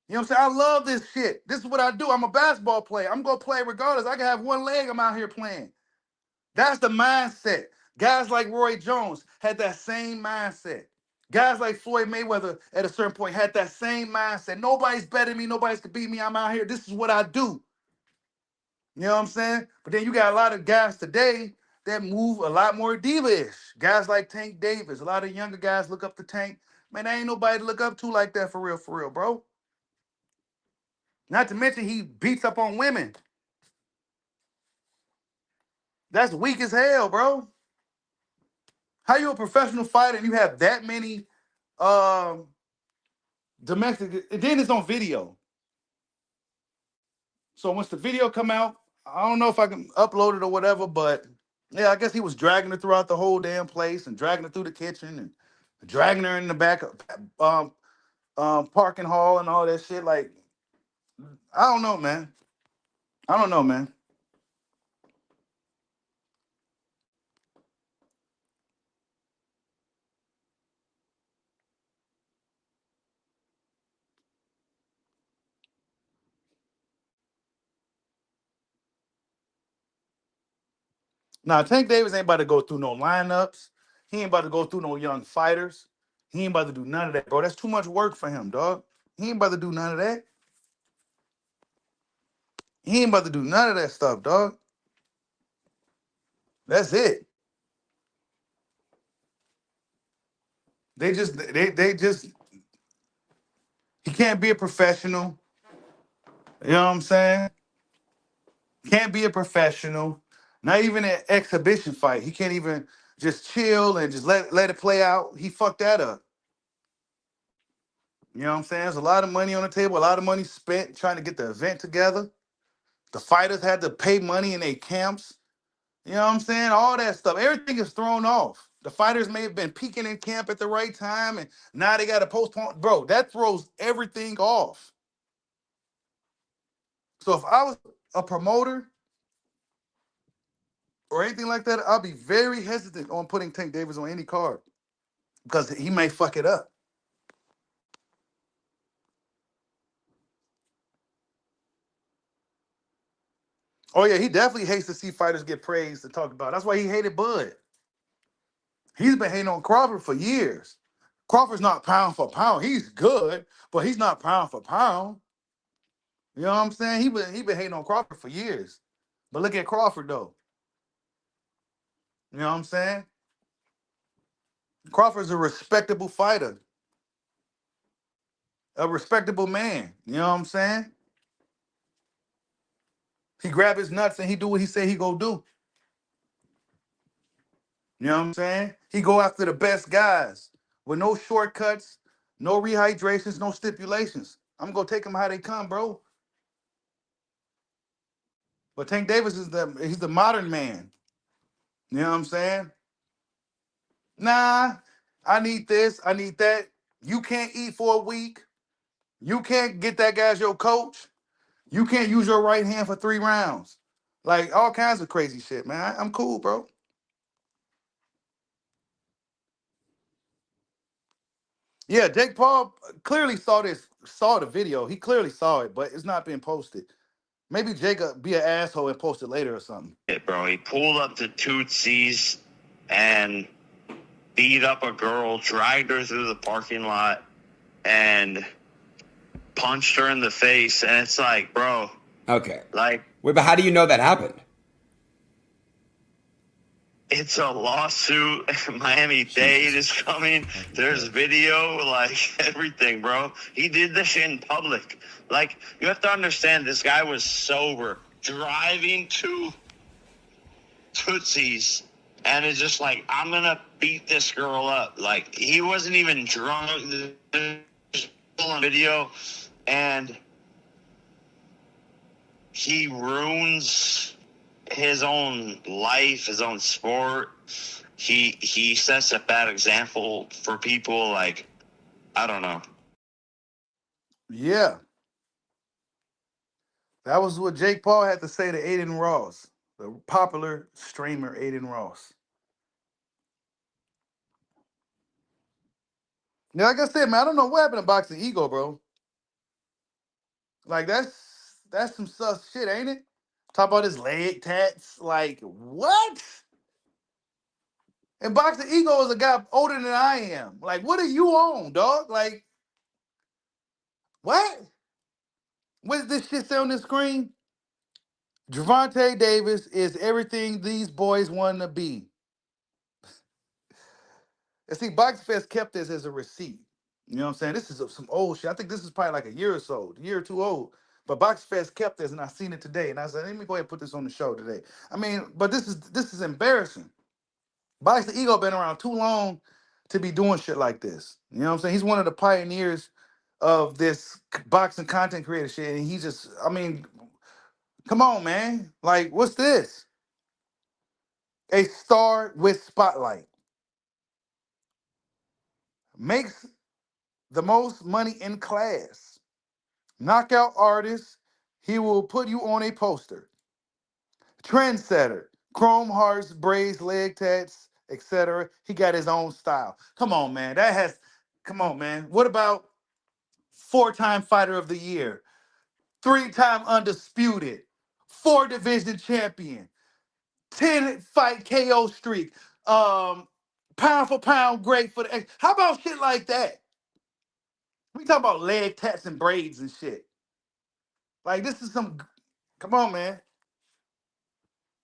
You know what I'm saying? I love this shit. This is what I do. I'm a basketball player. I'm going to play regardless. I can have one leg. I'm out here playing. That's the mindset. Guys like Roy Jones had that same mindset. Guys like Floyd Mayweather at a certain point had that same mindset. Nobody's better than me. Nobody's can beat me. I'm out here. This is what I do. You know what I'm saying? But then you got a lot of guys today that move a lot more diva-ish. Guys like Tank Davis. A lot of younger guys look up to Tank. Man, there ain't nobody to look up to like that for real, bro. Not to mention he beats up on women. That's weak as hell, bro. How you a professional fighter and you have that many domestic, and then it's on video. So once the video come out, I don't know if I can upload it or whatever, but yeah, I guess he was dragging her throughout the whole damn place and dragging her through the kitchen and dragging her in the back parking hall and all that shit. Like, I don't know, man. I don't know, man. Now, Tank Davis ain't about to go through no lineups. He ain't about to go through no young fighters. He ain't about to do none of that, bro. That's too much work for him, dog. He ain't about to do none of that. He ain't about to do none of that stuff, dog. That's it. They just he can't be a professional. You know what I'm saying? Can't be a professional. Not even an exhibition fight. He can't even just chill and just let it play out. He fucked that up. You know what I'm saying? There's a lot of money on the table, a lot of money spent trying to get the event together. The fighters had to pay money in their camps. You know what I'm saying? All that stuff. Everything is thrown off. The fighters may have been peaking in camp at the right time, and now they got to postpone. Bro, that throws everything off. So if I was a promoter or anything like that, I'll be very hesitant on putting Tank Davis on any card because he may fuck it up. Oh yeah, he definitely hates to see fighters get praised and talked about. That's why he hated Bud. He's been hating on Crawford for years. Crawford's not pound for pound. He's good, but he's not pound for pound. You know what I'm saying? He been hating on Crawford for years. But look at Crawford though. You know what I'm saying? Crawford's a respectable fighter, a respectable man. You know what I'm saying? He grab his nuts and he do what he say he go do. You know what I'm saying? He go after the best guys with no shortcuts, no rehydrations, no stipulations. I'm gonna take them how they come, bro. But Tank Davis he's the modern man. You know what I'm saying? Nah, I need this, I need that. You can't eat for a week. You can't get that guy as your coach. You can't use your right hand for 3 rounds. Like all kinds of crazy shit, man. I'm cool, bro. Yeah, Jake Paul clearly saw the video. He clearly saw it, but it's not being posted. Maybe Jake be an asshole and post it later or something. Bro, he pulled up to Tootsie's and beat up a girl, dragged her through the parking lot, and punched her in the face. And it's like, bro. Okay. Like, wait, but how do you know that happened? It's a lawsuit. Miami-Dade is coming. There's video, like everything, bro. He did this shit in public. Like, you have to understand, this guy was sober, driving to Tootsie's, and it's just like, I'm gonna beat this girl up. Like, he wasn't even drunk. There's on video, and he ruins his own life, his own sport, he sets a bad example for people. Like, I don't know. Yeah. That was what Jake Paul had to say to Aiden Ross, the popular streamer Aiden Ross. Yeah, like I said, man, I don't know what happened to Boxing Ego, bro. Like that's some sus shit, ain't it? Talk about his leg tats. Like, what? And Boxing Ego is a guy older than I am. Like, what are you on, dog? Like, what? What does this shit say on the screen? Gervonta Davis is everything these boys want to be. And see, Box Fest kept this as a receipt. You know what I'm saying? This is some old shit. I think this is probably like a year or so, a year or two old. But Box Fest kept this, and I seen it today. And I said, let me go ahead and put this on the show today. I mean, but this is embarrassing. Box the Ego been around too long to be doing shit like this. You know what I'm saying? He's one of the pioneers of this boxing content creator shit. And he just, I mean, come on, man. Like, what's this? A star with spotlight. Makes the most money in class. Knockout artist. He will put you on a poster. Trendsetter. Chrome hearts, braids, leg tats, etc. He got his own style. Come on, man. Come on, man. What about 4-time fighter of the year? 3-time undisputed. 4 division champion. 10-fight KO streak. Pound for pound great for the. How about shit like that? We talk about leg tats and braids and shit. Like, this is some. Come on, man.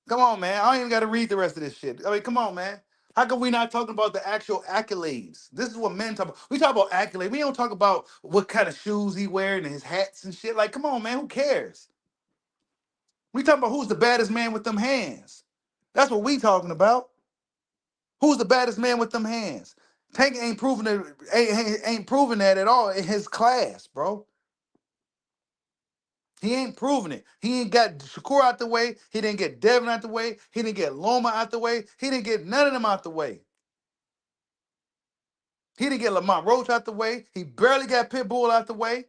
Come on, man. I ain't even got to read the rest of this shit. I mean, come on, man. How come we not talking about the actual accolades? This is what men talk about. We talk about accolades. We don't talk about what kind of shoes he wearing and his hats and shit. Like, come on, man. Who cares? We talking about who's the baddest man with them hands. That's what we talking about. Who's the baddest man with them hands? Tank ain't proving it. Ain't proving that at all in his class, bro. He ain't proving it. He ain't got Shakur out the way. He didn't get Devin out the way. He didn't get Loma out the way. He didn't get none of them out the way. He didn't get Lamont Roach out the way. He barely got Pitbull out the way.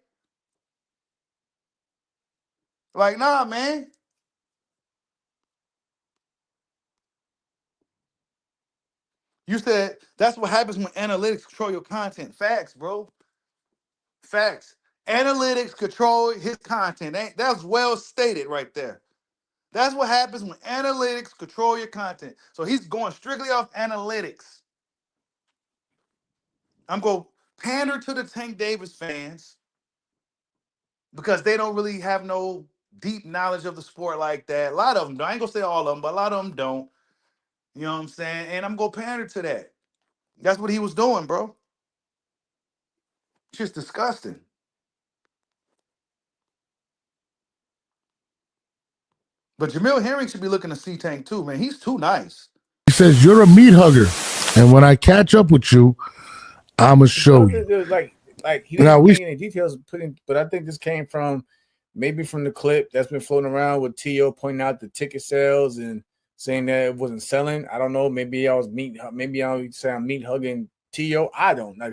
Like, nah, man. You said that's what happens when analytics control your content. Facts, bro. Facts. Analytics control his content. That's well stated right there. That's what happens when analytics control your content. So he's going strictly off analytics. I'm going to pander to the Tank Davis fans because they don't really have no deep knowledge of the sport like that. A lot of them don't. I ain't going to say all of them, but a lot of them don't. You know what I'm saying? And I'm going to pander to that. That's what he was doing, bro. It's just disgusting. But Jamil Herring should be looking to see Tank too, man. He's too nice. He says, you're a meat hugger. And when I catch up with you, I'm going to show you. Like he didn't bring any details, but I think this came from maybe from the clip that's been floating around with T.O. pointing out the ticket sales and saying that it wasn't selling. I don't know. Maybe I was meat hugging T.O. I don't know,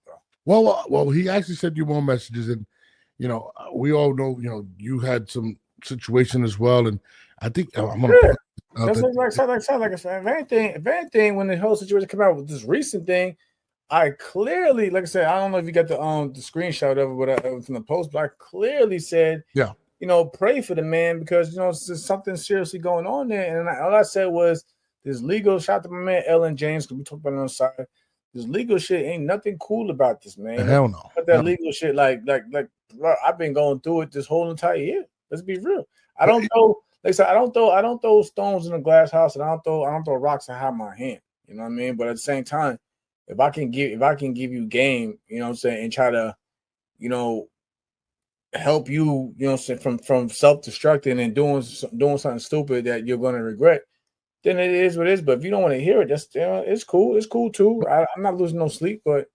bro. Well, he actually sent you more messages, and you know, we all know, you know, you had some situation as well, and I think I'm gonna. Yeah. That's like if anything, when the whole situation came out with this recent thing, I clearly, like I said, I don't know if you got the screenshot of it from the post, but I clearly said, yeah, you know, pray for the man because, you know, there's something seriously going on there. And all I said was this legal, shout out to my man Ellen James, because we talked about it on the side. This legal shit ain't nothing cool about this, man. Hell no. But that legal shit, like, bro, I've been going through it this whole entire year. Let's be real. I don't throw, like I said, I don't throw stones in a glass house, and I don't throw rocks and hide my hand. You know what I mean? But at the same time, if I can give you game, you know what I'm saying, and try to, you know, help you, you know, from self-destructing and doing something stupid that you're going to regret, then it is what it is. But if you don't want to hear it, that's, you know, it's cool. It's cool too. I'm not losing no sleep, but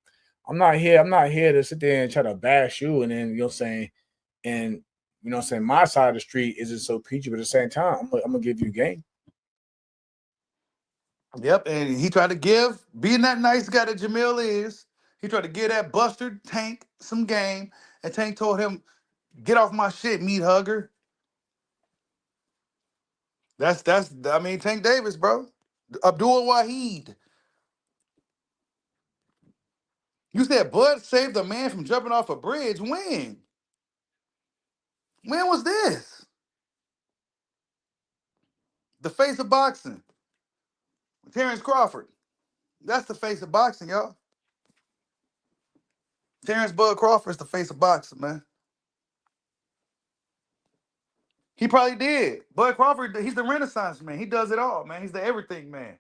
I'm not here to sit there and try to bash you and then, you know what I'm saying, and you know what I'm saying, my side of the street isn't so peachy, but at the same time, I'm gonna give you game. Yep, and he tried to give, being that nice guy that Jamil is, he tried to give that Buster Tank some game, and Tank told him, "Get off my shit, meat hugger." That's I mean Tank Davis, bro. Abdul Wahid. You said Bud saved a man from jumping off a bridge. When? When was this? The face of boxing. Terrence Crawford. That's the face of boxing, y'all. Terrence Bud Crawford's the face of boxing, man. He probably did. Bud Crawford, he's the Renaissance man. He does it all, man. He's the everything man.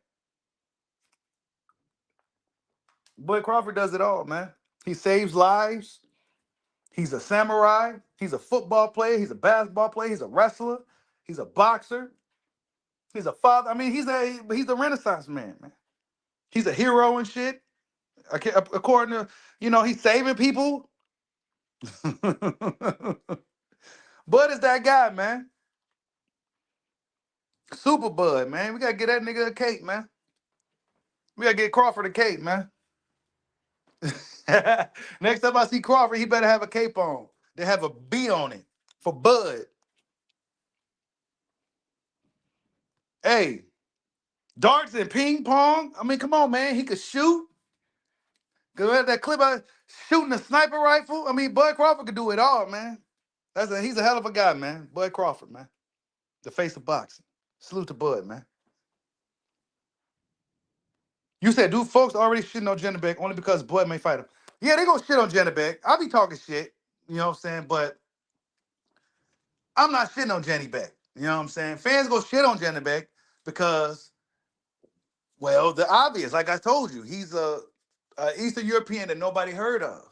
Bud Crawford does it all, man. He saves lives. He's a samurai. He's a football player. He's a basketball player. He's a wrestler. He's a boxer. He's a father. I mean, he's a Renaissance man, man. He's a hero and shit. According to, he's saving people. Bud is that guy, man. Super Bud, man. We gotta get that nigga a cake, man. We gotta get Crawford a cape, man. Next time I see Crawford, he better have a cape on. They have a B on it for Bud. Hey, darts and ping pong. I mean, come on, man. He could shoot. Cause that clip of shooting a sniper rifle. I mean, Bud Crawford could do it all, man. He's a hell of a guy, man. Bud Crawford, man. The face of boxing. Salute to Bud, man. You said, dude, folks already shitting on Jennebeck only because Bud may fight him. Yeah, they gonna shit on Jennebeck. I'll be talking shit, you know what I'm saying? But I'm not shitting on Jenny Beck. You know what I'm saying? Fans go shit on Jenny Beck because, well, the obvious. Like I told you, he's a Eastern European that nobody heard of.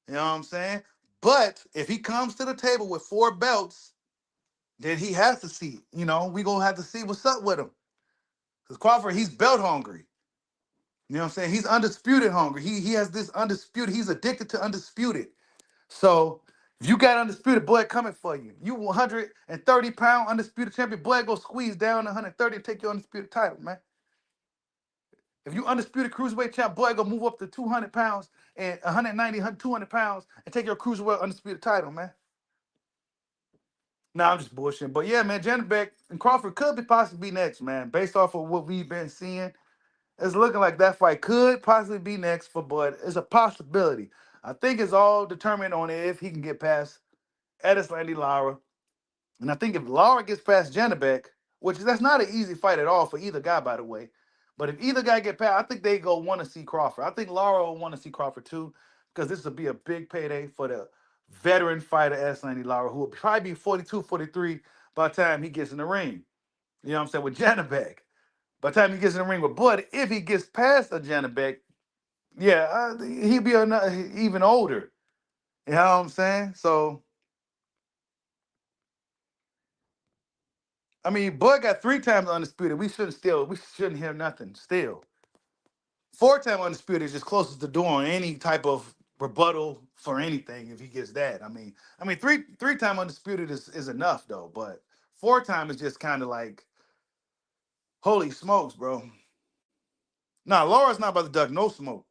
You know what I'm saying? But if he comes to the table with 4 belts, then he has to see. We gonna have to see what's up with him. Because Crawford, he's belt hungry. You know what I'm saying? He's undisputed hungry. He has this undisputed. He's addicted to undisputed. So if you got undisputed, Bud coming for you. You 130-pound undisputed champion, Bud go squeeze down 130 and take your undisputed title, man. If you undisputed cruiserweight champ, Bud go move up to 200 pounds and 190, 200 pounds and take your cruiserweight undisputed title, man. Nah, I'm just bullshitting. But yeah, man, Janibek and Crawford could be possibly next, man. Based off of what we've been seeing, it's looking like that fight could possibly be next for Bud. It's a possibility. I think it's all determined on if he can get past Erislandy Lara. And I think if Lara gets past Janibek, which that's not an easy fight at all for either guy, by the way. But if either guy get past, I think they go want to see Crawford. I think Lara will want to see Crawford too, because this will be a big payday for the veteran fighter Erislandy Lara, who will probably be 42, 43 by the time he gets in the ring. You know what I'm saying? With Janibek. By the time he gets in the ring with Bud, if he gets past a Janibek, yeah, he'd be even older. You know what I'm saying? So, I mean, Bud got 3 times undisputed. We shouldn't hear nothing still. 4-time undisputed is just closest to doing any type of rebuttal for anything if he gets that. I mean, three-time undisputed is enough though, but 4-time is just kind of like, holy smokes, bro. Nah, Laura's not about to duck no smoke.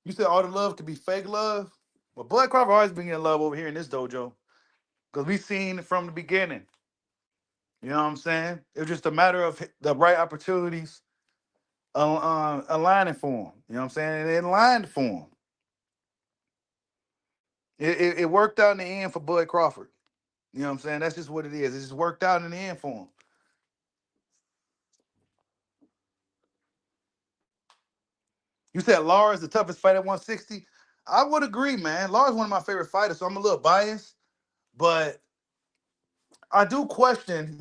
You said all the love could be fake love? Well, Bud Crawford always been getting love over here in this dojo. Because we seen it from the beginning. You know what I'm saying? It was just a matter of the right opportunities aligning for him. You know what I'm saying? And it aligned for him. It worked out in the end for Bud Crawford. You know what I'm saying? That's just what it is. It just worked out in the end for him. You said Laura's the toughest fighter at 160. I would agree, man. Laura's one of my favorite fighters, so I'm a little biased. But I do question,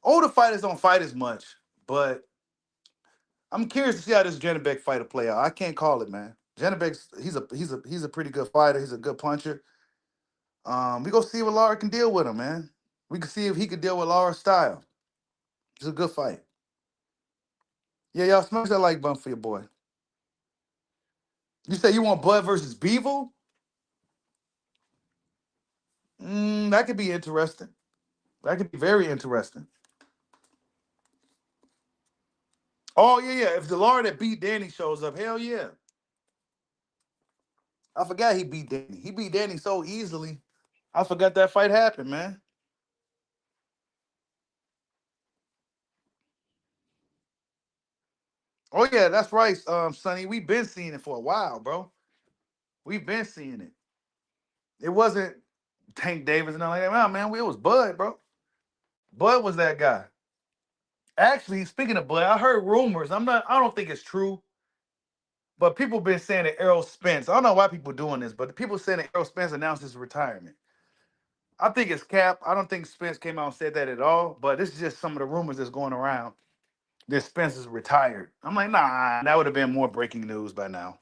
older fighters don't fight as much. But I'm curious to see how this Janibek fight will play out. I can't call it, man. Janibek's he's a pretty good fighter. He's a good puncher. We go see what Lara can deal with him, man. We can see if he can deal with Lara's style. It's a good fight. Yeah, y'all smash that like button for your boy. You say you want Bud versus Bevo? That could be interesting. That could be very interesting. Oh yeah, yeah. If the Lord that beat Danny shows up, hell yeah. I forgot he beat Danny. He beat Danny so easily. I forgot that fight happened, man. Oh yeah, that's right, Sonny. We've been seeing it for a while, bro. We've been seeing it. It wasn't Tank Davis and all like that. Nah, man, it was Bud, bro. Bud was that guy. Actually, speaking of Bud, I heard rumors. I don't think it's true, but people been saying that Errol Spence. I don't know why people doing this, but the people saying that Errol Spence announced his retirement. I think it's cap. I don't think Spence came out and said that at all, but this is just some of the rumors that's going around that Spence is retired. I'm like, nah, that would have been more breaking news by now.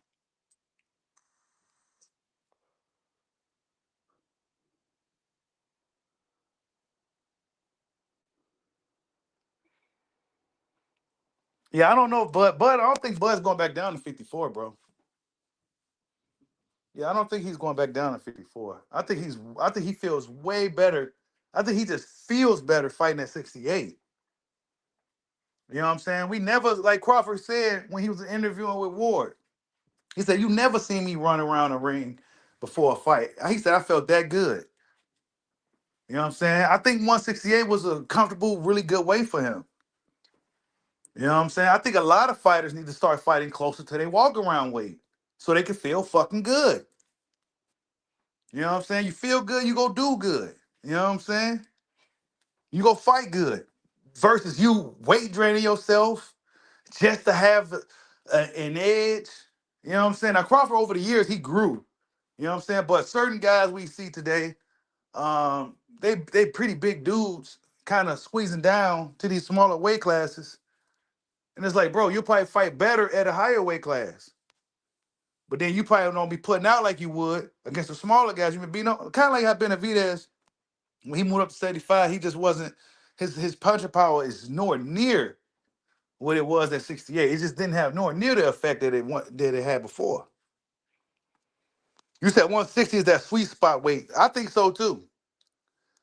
Yeah, I don't know, but I don't think Bud's going back down to 54, bro. Yeah, I don't think he's going back down to 54. I think he feels way better. I think he just feels better fighting at 68. You know what I'm saying? We never, like Crawford said when he was interviewing with Ward, he said, "You never seen me run around a ring before a fight." He said, "I felt that good." You know what I'm saying? I think 168 was a comfortable, really good weight for him. You know what I'm saying? I think a lot of fighters need to start fighting closer to their walk around weight so they can feel fucking good. You know what I'm saying? You feel good, you go do good. You know what I'm saying? You go fight good versus you weight draining yourself just to have an edge. You know what I'm saying? Now Crawford over the years he grew. You know what I'm saying? But certain guys we see today, they pretty big dudes, kind of squeezing down to these smaller weight classes. And it's like, bro, you'll probably fight better at a higher weight class. But then you probably don't be putting out like you would against the smaller guys. You've been beating up, kind of like how Benavidez, when he moved up to 75, he just wasn't, his punching power is nowhere near what it was at 68. It just didn't have nowhere near the effect that it had before. You said 160 is that sweet spot weight. I think so too.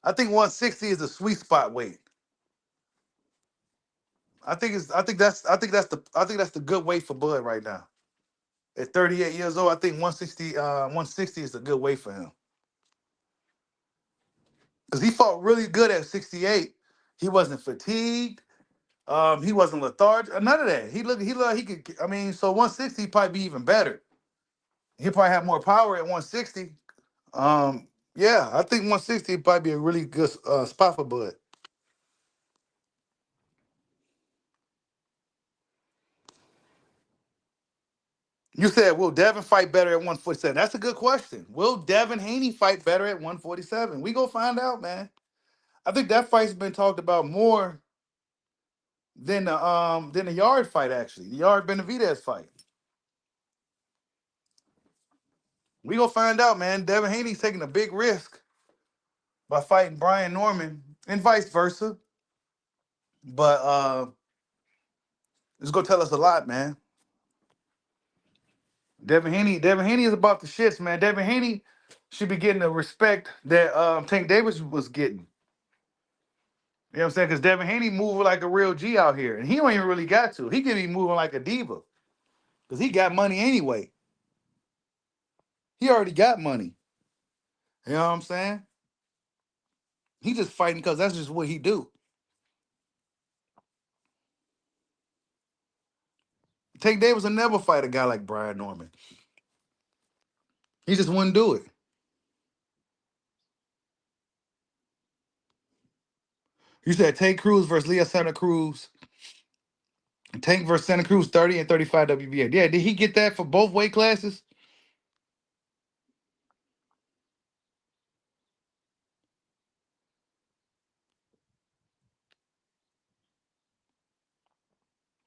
I think 160 is the sweet spot weight. I think that's the good weight for Bud right now. At 38 years old, I think 160 is a good weight for him. Because he fought really good at 68. He wasn't fatigued. He wasn't lethargic. None of that. He could. I mean, so 160 probably be even better. He probably have more power at 160. Yeah, I think 160 probably be a really good spot for Bud. You said, will Devin fight better at 147? That's a good question. Will Devin Haney fight better at 147? We go find out, man. I think that fight's been talked about more than the Yard fight, actually. The Yard Benavidez fight. We go find out, man. Devin Haney's taking a big risk by fighting Brian Norman and vice versa. But it's gonna tell us a lot, man. Devin Haney is about the shits, man. Devin Haney should be getting the respect that Tank Davis was getting. You know what I'm saying? Because Devin Haney moving like a real G out here. And he don't even really got to. He could be moving like a diva. Because he got money anyway. He already got money. You know what I'm saying? He just fighting because that's just what he do. Tank Davis will never fight a guy like Brian Norman. He just wouldn't do it. You said Tank Cruz versus Leah Santa Cruz. Tank versus Santa Cruz 30 and 35 WBA. Yeah, did he get that for both weight classes?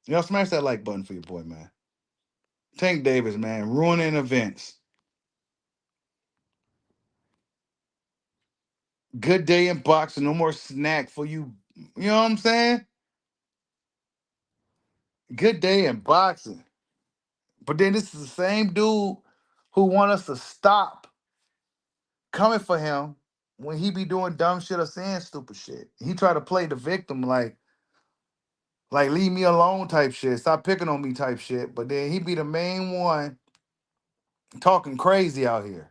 Y'all smash that like button for your boy, man. Tank Davis, man, ruining events. Good day in boxing. No more snack for you. You know what I'm saying? Good day in boxing. But then this is the same dude who want us to stop coming for him when he be doing dumb shit or saying stupid shit. He try to play the victim like leave me alone type shit. Stop picking on me type shit. But then he be the main one talking crazy out here.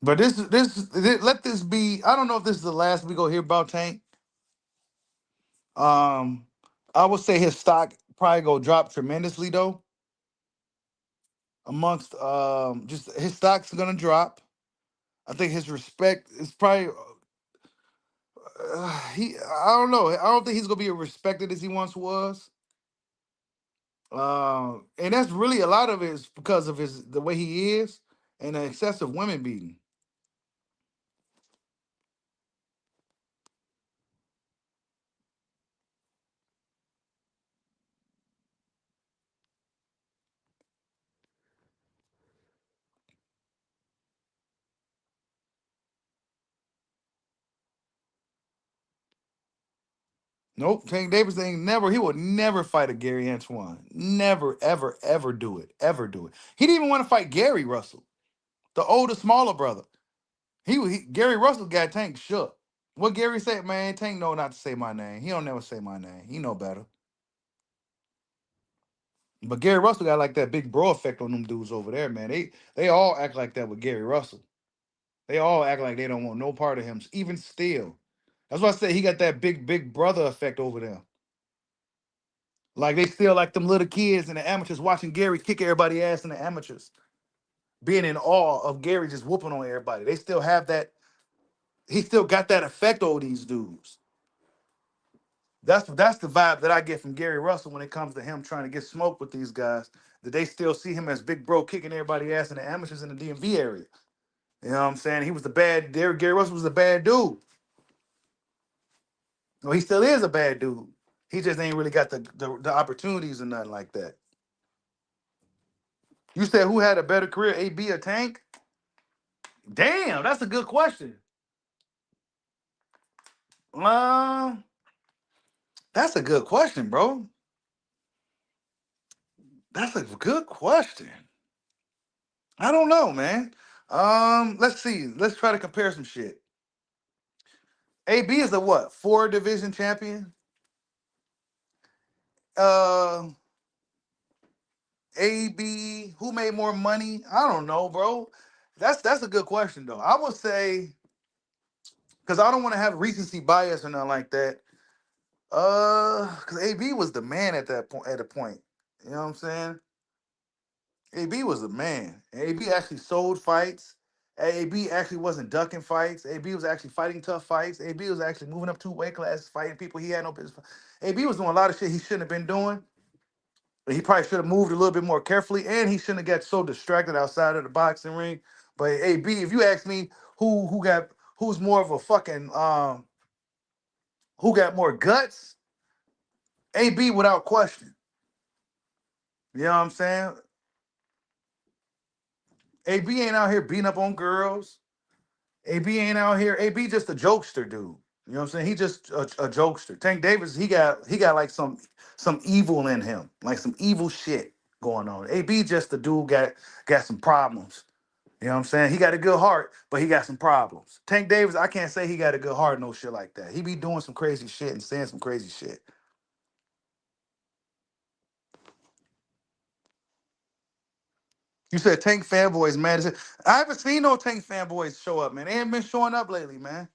But let this be. I don't know if this is the last we go hear about Tank. Um, I would say his stock probably go drop tremendously though. Amongst just his stock's gonna drop. I think his respect is probably he. I don't know. I don't think he's gonna be as respected as he once was. And that's really a lot of it is because of the way he is and the excessive women beating. Nope, Tank Davis ain't never. He would never fight a Gary Antoine. Never, ever, ever do it. Ever do it. He didn't even want to fight Gary Russell, the older, smaller brother. Gary Russell got Tank shook. What Gary said, man, Tank know not to say my name. He don't never say my name. He know better. But Gary Russell got like that big bro effect on them dudes over there, man. They all act like that with Gary Russell. They all act like they don't want no part of him, even still. That's why I say he got that big brother effect over them. Like they still like them little kids and the amateurs watching Gary kick everybody ass in the amateurs, being in awe of Gary just whooping on everybody. They still have that. He still got that effect over these dudes. That's the vibe that I get from Gary Russell when it comes to him trying to get smoked with these guys. That they still see him as big bro kicking everybody ass in the amateurs in the DMV area. You know what I'm saying? He was the bad. Gary Russell was a bad dude. Well, he still is a bad dude. He just ain't really got the opportunities or nothing like that. You said who had a better career, AB or Tank? Damn, that's a good question. Uh, that's a good question, bro. That's a good question. I don't know, man. Let's see. Let's try to compare some shit. AB is a what? 4 division champion. Uh, AB, who made more money? I don't know, bro. That's a good question though. I would say because I don't want to have recency bias or nothing like that. Because AB was the man at that point. At a point, you know what I'm saying? AB was the man. AB actually sold fights. AB actually wasn't ducking fights. AB was actually fighting tough fights. AB was actually moving up 2 weight classes, fighting people he had no business. AB was doing a lot of shit he shouldn't have been doing. He probably should have moved a little bit more carefully, and he shouldn't have got so distracted outside of the boxing ring. But AB, if you ask me, who's more of a fucking who got more guts? AB without question. You know what I'm saying? AB ain't out here beating up on girls. AB ain't out here. AB just a jokester, dude. You know what I'm saying? He just a jokester. Tank Davis, he got like some evil in him, like some evil shit going on. AB just the dude got some problems. You know what I'm saying? He got a good heart, but he got some problems. Tank Davis, I can't say he got a good heart, no shit like that. He be doing some crazy shit and saying some crazy shit. You said Tank fanboys, man. I haven't seen no Tank fanboys show up, man. They ain't been showing up lately, man.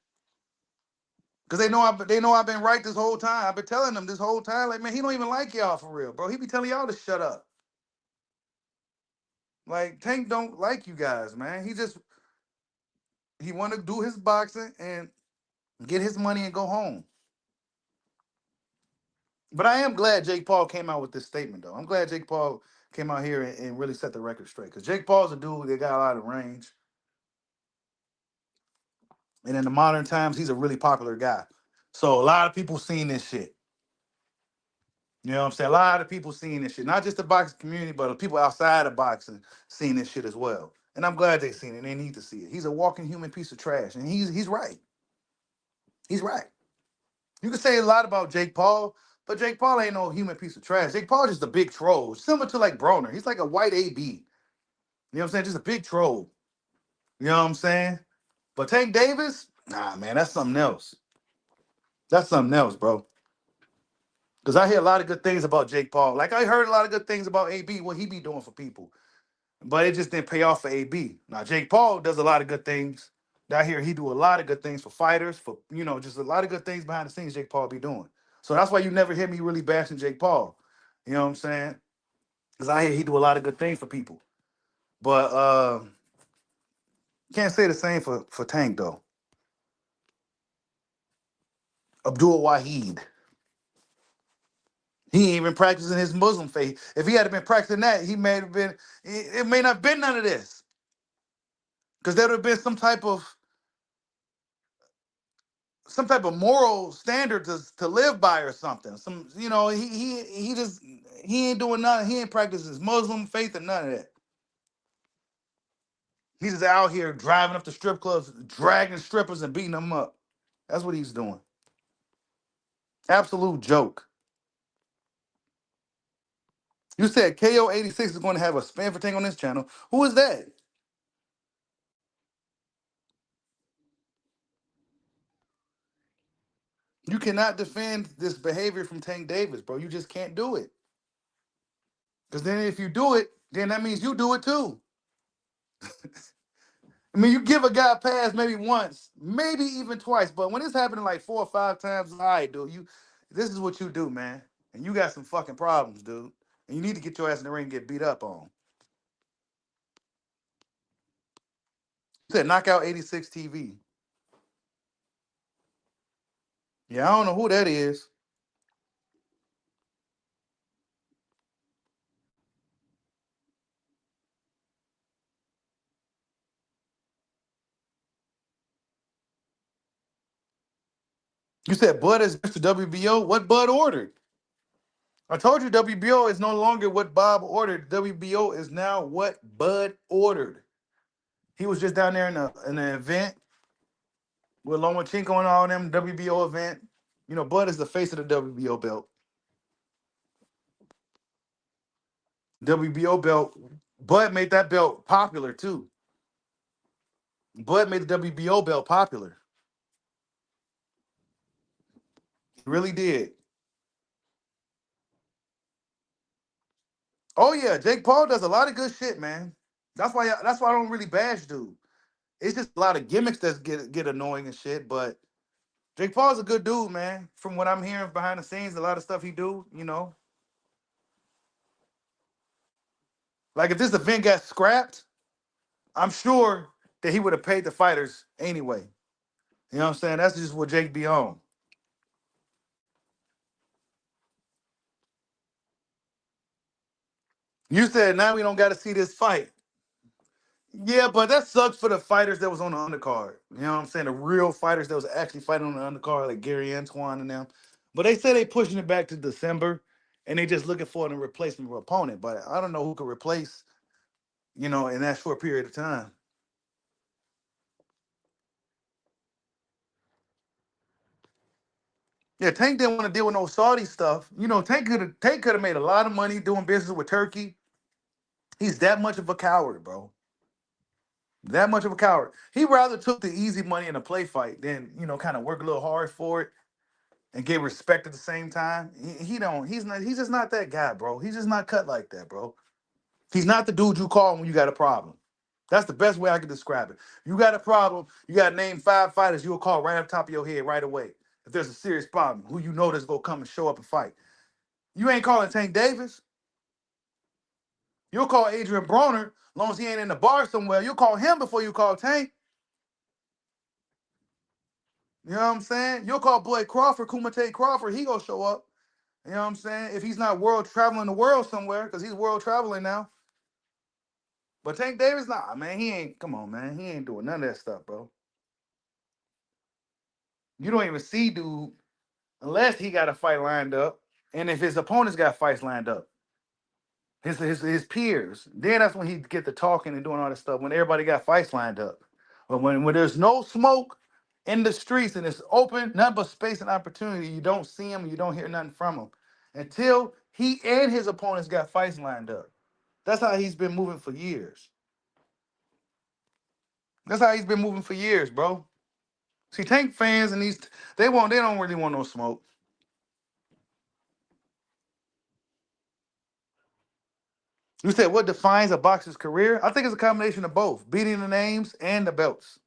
Cause they know I've been right this whole time. I've been telling them this whole time, like, man, he don't even like y'all for real, bro. He be telling y'all to shut up. Like Tank don't like you guys, man. He want to do his boxing and get his money and go home. But I am glad Jake Paul came out with this statement, though. I'm glad Jake Paul came out here and really set the record straight. Cause Jake Paul's a dude that got a lot of range, and in the modern times, he's a really popular guy. So a lot of people seen this shit. You know what I'm saying? A lot of people seeing this shit. Not just the boxing community, but people outside of boxing seeing this shit as well. And I'm glad they seen it. They need to see it. He's a walking human piece of trash. And he's right. He's right. You can say a lot about Jake Paul, but Jake Paul ain't no human piece of trash. Jake Paul just a big troll, similar to like Broner. He's like a white AB. You know what I'm saying? Just a big troll. You know what I'm saying? But Tank Davis, nah, man, that's something else. That's something else, bro. Because I hear a lot of good things about Jake Paul. Like I heard a lot of good things about AB, what he be doing for people. But it just didn't pay off for AB. Now Jake Paul does a lot of good things. I hear he do a lot of good things for fighters, for just a lot of good things behind the scenes Jake Paul be doing. So that's why you never hear me really bashing Jake Paul. You know what I'm saying? Because I hear he do a lot of good things for people. But can't say the same for Tank though. Abdul Wahid. He ain't even practicing his Muslim faith. If he had been practicing that, he may have been. It may not have been none of this, because there would have been some type of moral standard to live by or something. He ain't doing nothing. He ain't practicing his Muslim faith or none of that. He's just out here driving up to strip clubs, dragging strippers and beating them up. That's what he's doing. Absolute joke. You said KO86 is going to have a spam for Tank on this channel. Who is that? You cannot defend this behavior from Tank Davis, bro. You just can't do it. Because then if you do it, then that means you do it too. I mean, you give a guy a pass maybe once, maybe even twice, but when it's happening like 4 or 5 times, all right, dude, this is what you do, man. And you got some fucking problems, dude. And you need to get your ass in the ring and get beat up on. You said Knockout 86 TV. Yeah, I don't know who that is. You said Bud is Mr. WBO. What Bud ordered? I told you WBO is no longer what Bob ordered. WBO is now what Bud ordered. He was just down there in the event with Lomachenko and all them WBO event. You know, Bud is the face of the WBO belt. WBO belt. Bud made that belt popular too. Bud made the WBO belt popular. He really did. Oh yeah, Jake Paul does a lot of good shit, man. That's why I don't really bash dude. It's just a lot of gimmicks that get annoying and shit. But Jake Paul's a good dude, man. From what I'm hearing behind the scenes, a lot of stuff he do, like if this event got scrapped, I'm sure that he would have paid the fighters anyway. You know what I'm saying? That's just what Jake be on. You said now we don't got to see this fight. Yeah, but that sucks for the fighters that was on the undercard. You know what I'm saying? The real fighters that was actually fighting on the undercard, like Gary Antoine and them. But they say they pushing it back to December, and they just looking for a replacement for opponent. But I don't know who could replace, in that short period of time. Yeah, Tank didn't want to deal with no Saudi stuff. Tank could have made a lot of money doing business with Turkey. He's that much of a coward, bro. That much of a coward. He rather took the easy money in a play fight than, kind of work a little hard for it and get respect at the same time. He's just not that guy, bro. He's just not cut like that, bro. He's not the dude you call when you got a problem. That's the best way I can describe it. You got a problem, you got to name 5 fighters you'll call right off the top of your head right away. If there's a serious problem, who you know that's going to come and show up and fight. You ain't calling Tank Davis. You'll call Adrian Broner, as long as he ain't in the bar somewhere. You'll call him before you call Tank. You know what I'm saying? You'll call Boy Crawford, Kumite Crawford. He gonna show up. You know what I'm saying? If he's not world traveling the world somewhere, because he's world traveling now. But Tank Davis, nah, man, he ain't. Come on, man, he ain't doing none of that stuff, bro. You don't even see dude unless he got a fight lined up, and if his opponents got fights lined up, his peers. Then that's when he get to talking and doing all this stuff. When everybody got fights lined up, but when there's no smoke, in the streets and it's open, nothing but space and opportunity. You don't see him, you don't hear nothing from him until he and his opponents got fights lined up. That's how he's been moving for years. That's how he's been moving for years, bro. See, Tank fans and they don't really want no smoke. You said what defines a boxer's career? I think it's a combination of both, beating the names and the belts.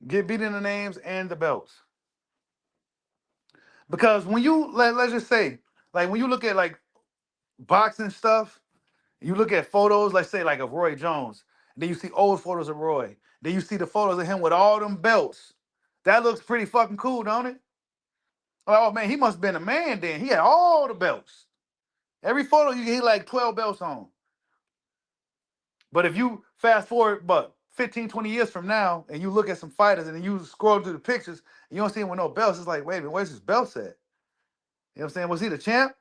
Get beating the names and the belts. Because when you let's just say, like when you look at like boxing stuff, you look at photos, let's say like of Roy Jones, then you see old photos of Roy. Then you see the photos of him with all them belts. That looks pretty fucking cool, don't it? Oh man, he must have been a man then. He had all the belts. Every photo you get like 12 belts on. But if you fast forward, 15, 20 years from now, and you look at some fighters and then you scroll through the pictures, and you don't see him with no belts, it's like, wait a minute, where's his belts at? You know what I'm saying? Was he the champ?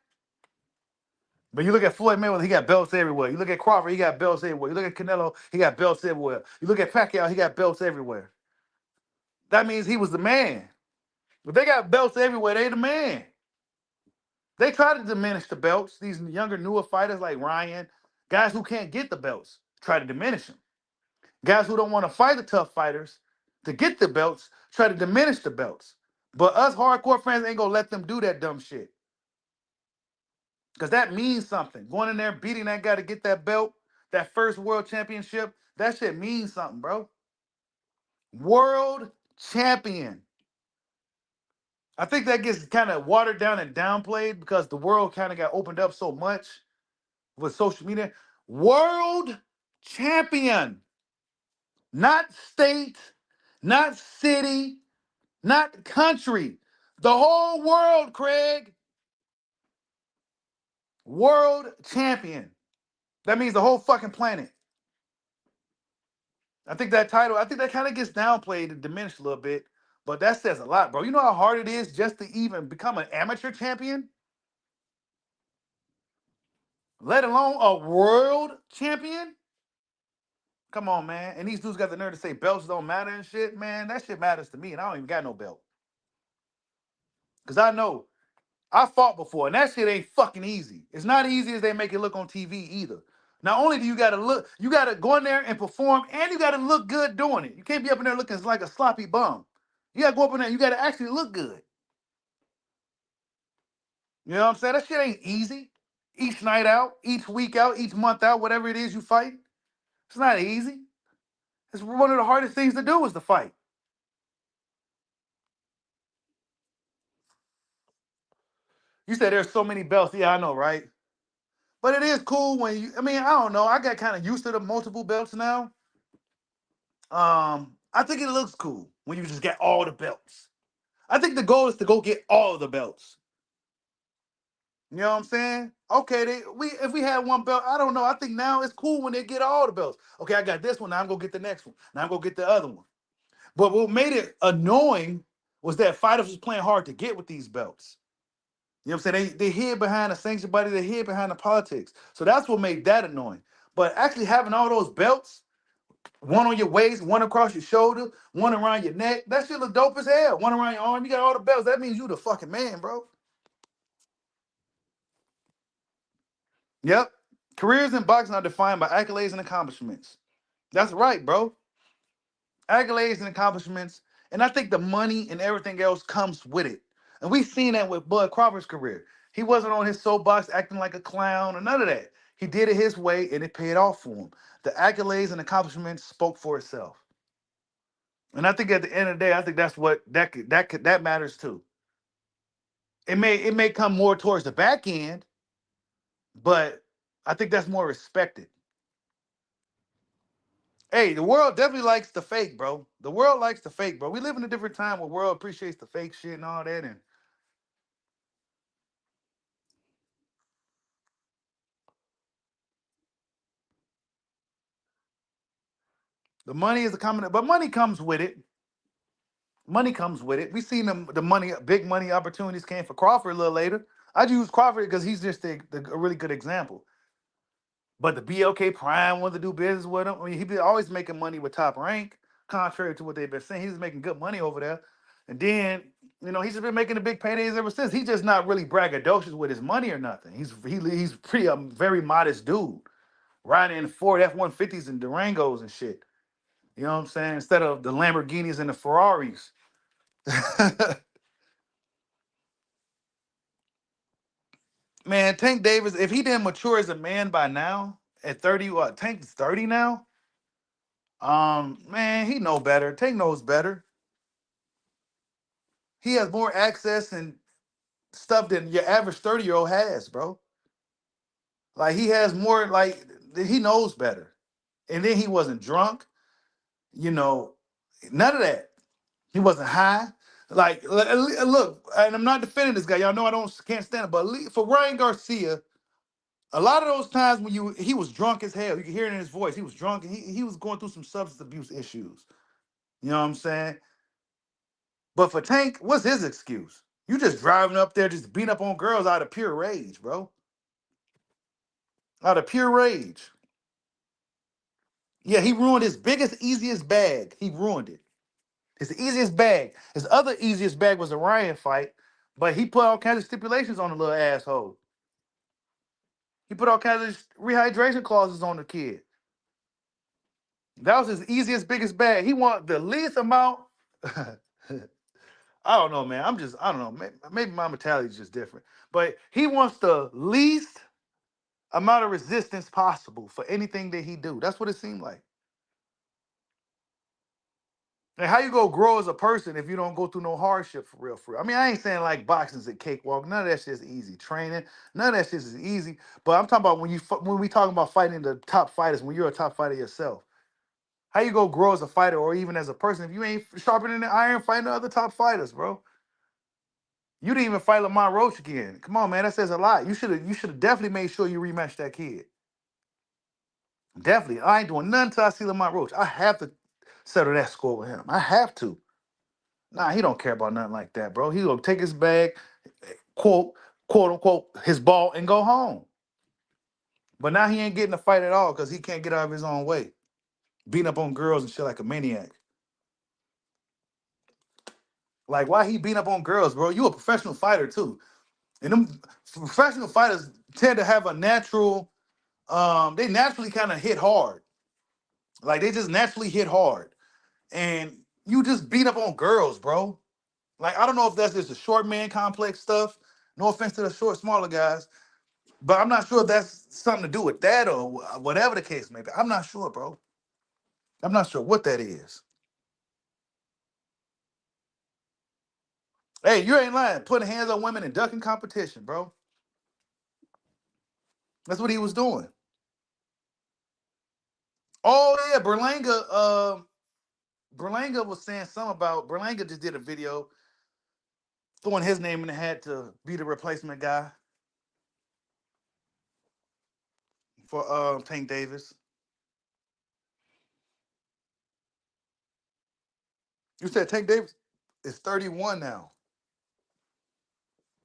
But you look at Floyd Mayweather, he got belts everywhere. You look at Crawford, he got belts everywhere. You look at Canelo, he got belts everywhere. You look at Pacquiao, he got belts everywhere. That means he was the man. But they got belts everywhere, they the man. They try to diminish the belts. These younger, newer fighters like Ryan, guys who can't get the belts, try to diminish them. Guys who don't want to fight the tough fighters to get the belts, try to diminish the belts. But us hardcore fans ain't gonna let them do that dumb shit. Because that means something. Going in there, beating that guy to get that belt, that first world championship, that shit means something, bro. World champion. I think that gets kind of watered down and downplayed because the world kind of got opened up so much with social media. World champion. Not state, not city, not country. The whole world, Craig. World champion. That means the whole fucking planet. I think that title, I think that kind of gets downplayed and diminished a little bit, but that says a lot, bro. You know how hard it is just to even become an amateur champion? Let alone a world champion? Come on, man. And these dudes got the nerve to say belts don't matter and shit, man. That shit matters to me, and I don't even got no belt. Because I know I fought before, and that shit ain't fucking easy. It's not easy as they make it look on TV either. Not only do you gotta look, you gotta go in there and perform, and you gotta look good doing it. You can't be up in there looking like a sloppy bum. You gotta go up in there, you gotta actually look good. You know what I'm saying? That shit ain't easy. Each night out, each week out, each month out, whatever it is you fight, it's not easy. It's one of the hardest things to do is to fight. You said there's so many belts. Yeah, I know, right? But it is cool when you, I mean, I don't know. I got kind of used to the multiple belts now. I think it looks cool when you just get all the belts. I think the goal is to go get all the belts. You know what I'm saying? Okay, if we had one belt, I don't know. I think now it's cool when they get all the belts. Okay, I got this one. Now I'm gonna get the next one. Now I'm gonna get the other one. But what made it annoying was that fighters was playing hard to get with these belts. You know what I'm saying? They hid behind the sanction body, they hid behind the politics. So that's what made that annoying. But actually having all those belts, one on your waist, one across your shoulder, one around your neck, that shit look dope as hell. One around your arm, you got all the belts. That means you the fucking man, bro. Yep. Careers in boxing are defined by accolades and accomplishments. That's right, bro. Accolades and accomplishments. And I think the money and everything else comes with it. And we've seen that with Bud Crawford's career. He wasn't on his soapbox acting like a clown or none of that. He did it his way and it paid off for him. The accolades and accomplishments spoke for itself. And I think at the end of the day, I think that's what that matters too. It may come more towards the back end, but I think that's more respected. Hey, the world definitely likes the fake, bro. The world likes the fake, bro. We live in a different time where the world appreciates the fake shit and all that. And the money is a common, but money comes with it. Money comes with it. We seen the money, big money opportunities came for Crawford a little later. I'd use Crawford because he's just a really good example. But the BLK Prime wanted to do business with him. I mean, he be always making money with Top Rank. contrary to what they've been saying. He's making good money over there. And then, he's just been making the big paydays ever since. He's just not really braggadocious with his money or nothing. He's pretty very modest dude, riding in Ford F-150s and Durangos and shit. You know what I'm saying? Instead of the Lamborghinis and the Ferraris. Man, Tank Davis, if he didn't mature as a man by now, at 30, what, Tank's 30 now? Man, he know better. Tank knows better. He has more access and stuff than your average 30-year-old has, bro. Like he has more, like he knows better. And then he wasn't drunk, you know, none of that. He wasn't high. Like, look, and I'm not defending this guy. Y'all know can't stand it. But for Ryan Garcia, a lot of those times when he was drunk as hell, you can hear it in his voice. He was drunk and he was going through some substance abuse issues. You know what I'm saying? But for Tank, what's his excuse? You just driving up there, just beating up on girls out of pure rage, bro. Out of pure rage. Yeah, he ruined his biggest, easiest bag. He ruined it. His easiest bag. His other easiest bag was the Ryan fight, but he put all kinds of stipulations on the little asshole. He put all kinds of rehydration clauses on the kid. That was his easiest, biggest bag. He wanted the least amount. I don't know, man. I don't know. Maybe my mentality is just different. But he wants the least amount of resistance possible for anything that he do. That's what it seemed like. And how you go grow as a person if you don't go through no hardship for real, for real? I mean, I ain't saying like boxing's a cakewalk. None of that shit's easy. Training, none of that shit is easy. But I'm talking about when we talking about fighting the top fighters, when you're a top fighter yourself. How you go grow as a fighter or even as a person if you ain't sharpening the iron fighting the other top fighters, bro? You didn't even fight Lamont Roach again. Come on, man, that says a lot. You should have definitely made sure you rematched that kid. Definitely. I ain't doing nothing till I see Lamont Roach. I have to settle that score with him. I have to. Nah, he don't care about nothing like that, bro. He gonna take his bag, quote unquote, his ball and go home. But now he ain't getting a fight at all because he can't get out of his own way. Beating up on girls and shit like a maniac. Like, why he beating up on girls, bro? You a professional fighter too. And them professional fighters tend to have a natural, they naturally kind of hit hard. Like they just naturally hit hard. And you just beat up on girls, bro. Like, I don't know if that's just a short man complex stuff. No offense to the short, smaller guys. But I'm not sure if that's something to do with that or whatever the case may be. I'm not sure, bro. I'm not sure what that is. Hey, you ain't lying. Putting hands on women and ducking competition, bro. That's what he was doing. Oh yeah, Berlanga. Berlanga was saying something about Berlanga just did a video throwing his name in the hat to be the replacement guy for Tank Davis. You said Tank Davis is 31 now.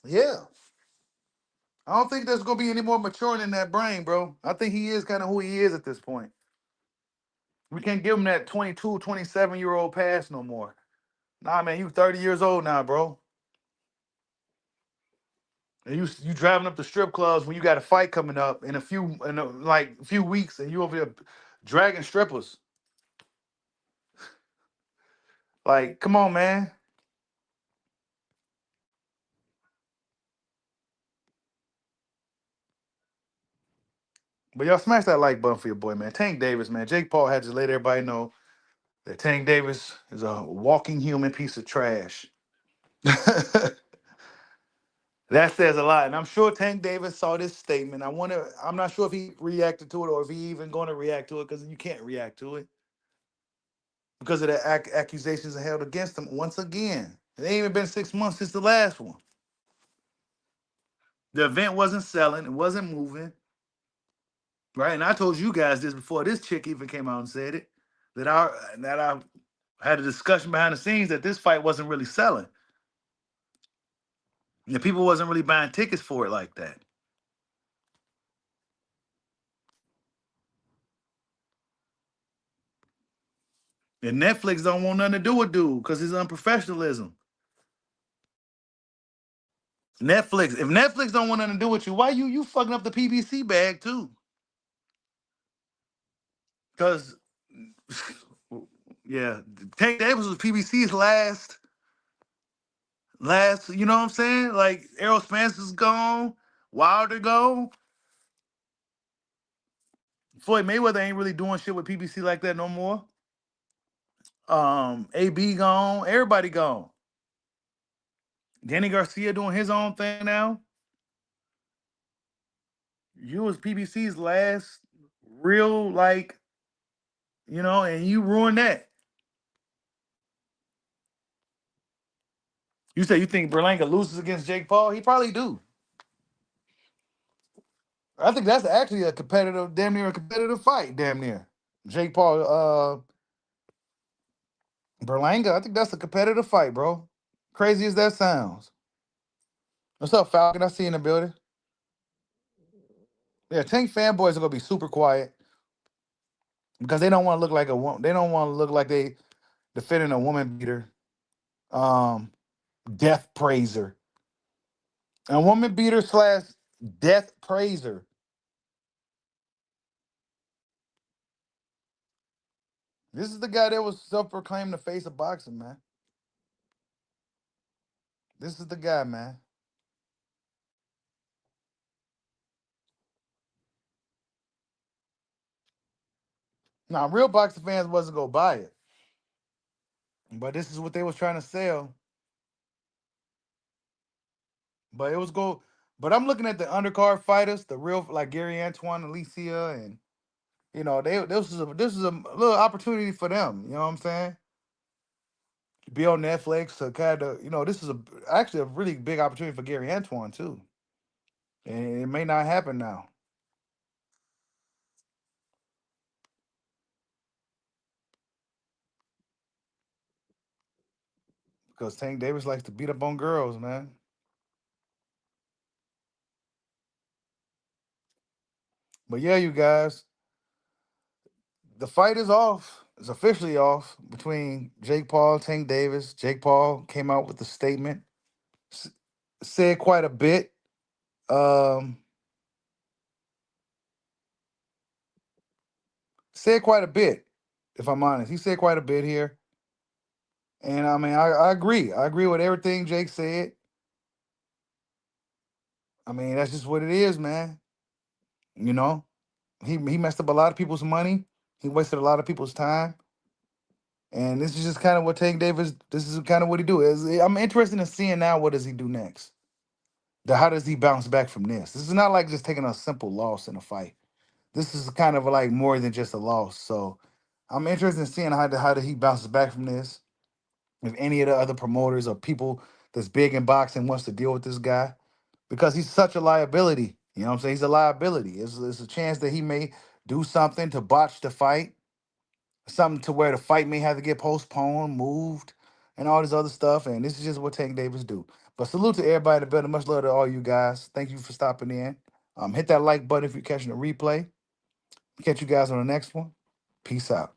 Yeah. I don't think there's gonna be any more maturing in that brain, bro. I think he is kind of who he is at this point. We can't give him that 22, 27-year-old pass no more. Nah, man, you 30 years old now, bro. And you driving up the strip clubs when you got a fight coming up in a few weeks, and you over there dragging strippers. Like, come on, man. But y'all smash that like button for your boy, man. Tank Davis, man. Jake Paul had to let everybody know that Tank Davis is a walking human piece of trash. That says a lot. And I'm sure Tank Davis saw this statement. I'm not sure if he reacted to it or if he even going to react to it because you can't react to it because of the accusations held against him once again. It ain't even been 6 months since the last one. The event wasn't selling. It wasn't moving. Right. And I told you guys this before this chick even came out and said it, that I had a discussion behind the scenes that this fight wasn't really selling. And people wasn't really buying tickets for it like that. And Netflix don't want nothing to do with dude because his unprofessionalism. Netflix, if Netflix don't want nothing to do with you, why you fucking up the PBC bag too? Because yeah, Tank Davis was PBC's last, you know what I'm saying? Like Errol Spencer's gone, Wilder gone. Floyd Mayweather ain't really doing shit with PBC like that no more. AB gone, everybody gone. Danny Garcia doing his own thing now. You was PBC's last real, like, and you ruined that. You say you think Berlanga loses against Jake Paul? He probably do. I think that's actually a competitive, damn near a competitive fight, damn near. Jake Paul, Berlanga, I think that's a competitive fight, bro. Crazy as that sounds. What's up, Falcon? I see you in the building. Yeah, Tank fanboys are gonna be super quiet because they don't want to look like a woman. They don't want to look like they defending a woman beater, um, death praiser, a woman beater slash death praiser. This is the guy that was self-proclaimed the face of boxing, man. This is the guy, man. Now, real boxing fans wasn't gonna buy it, but this is what they was trying to sell. But it was go. But I'm looking at the undercard fighters, the real like Gary Antoine, Alicia, and this is a little opportunity for them. You know what I'm saying? To be on Netflix to kind of this is actually a really big opportunity for Gary Antoine too, and it may not happen now because Tank Davis likes to beat up on girls, man. But yeah, you guys, the fight is off. It's officially off between Jake Paul and Tank Davis. Jake Paul came out with a statement, s- said quite a bit. Um, said quite a bit, if I'm honest. He said quite a bit here. And I mean, I agree. I agree with everything Jake said. I mean, that's just what it is, man. You know, he messed up a lot of people's money. He wasted a lot of people's time. And this is just kind of what Tank Davis, this is kind of what he do. I'm interested in seeing now what does he do next. How does he bounce back from this? This is not like just taking a simple loss in a fight. This is kind of like more than just a loss. So I'm interested in seeing how he bounces back from this. If any of the other promoters or people that's big in boxing wants to deal with this guy, because he's such a liability. You know what I'm saying? He's a liability. It's a chance that he may do something to botch the fight, something to where the fight may have to get postponed, moved, and all this other stuff. And this is just what Tank Davis do. But salute to everybody in the building. Much love to all you guys. Thank you for stopping in. Hit that like button if you're catching the replay. Catch you guys on the next one. Peace out.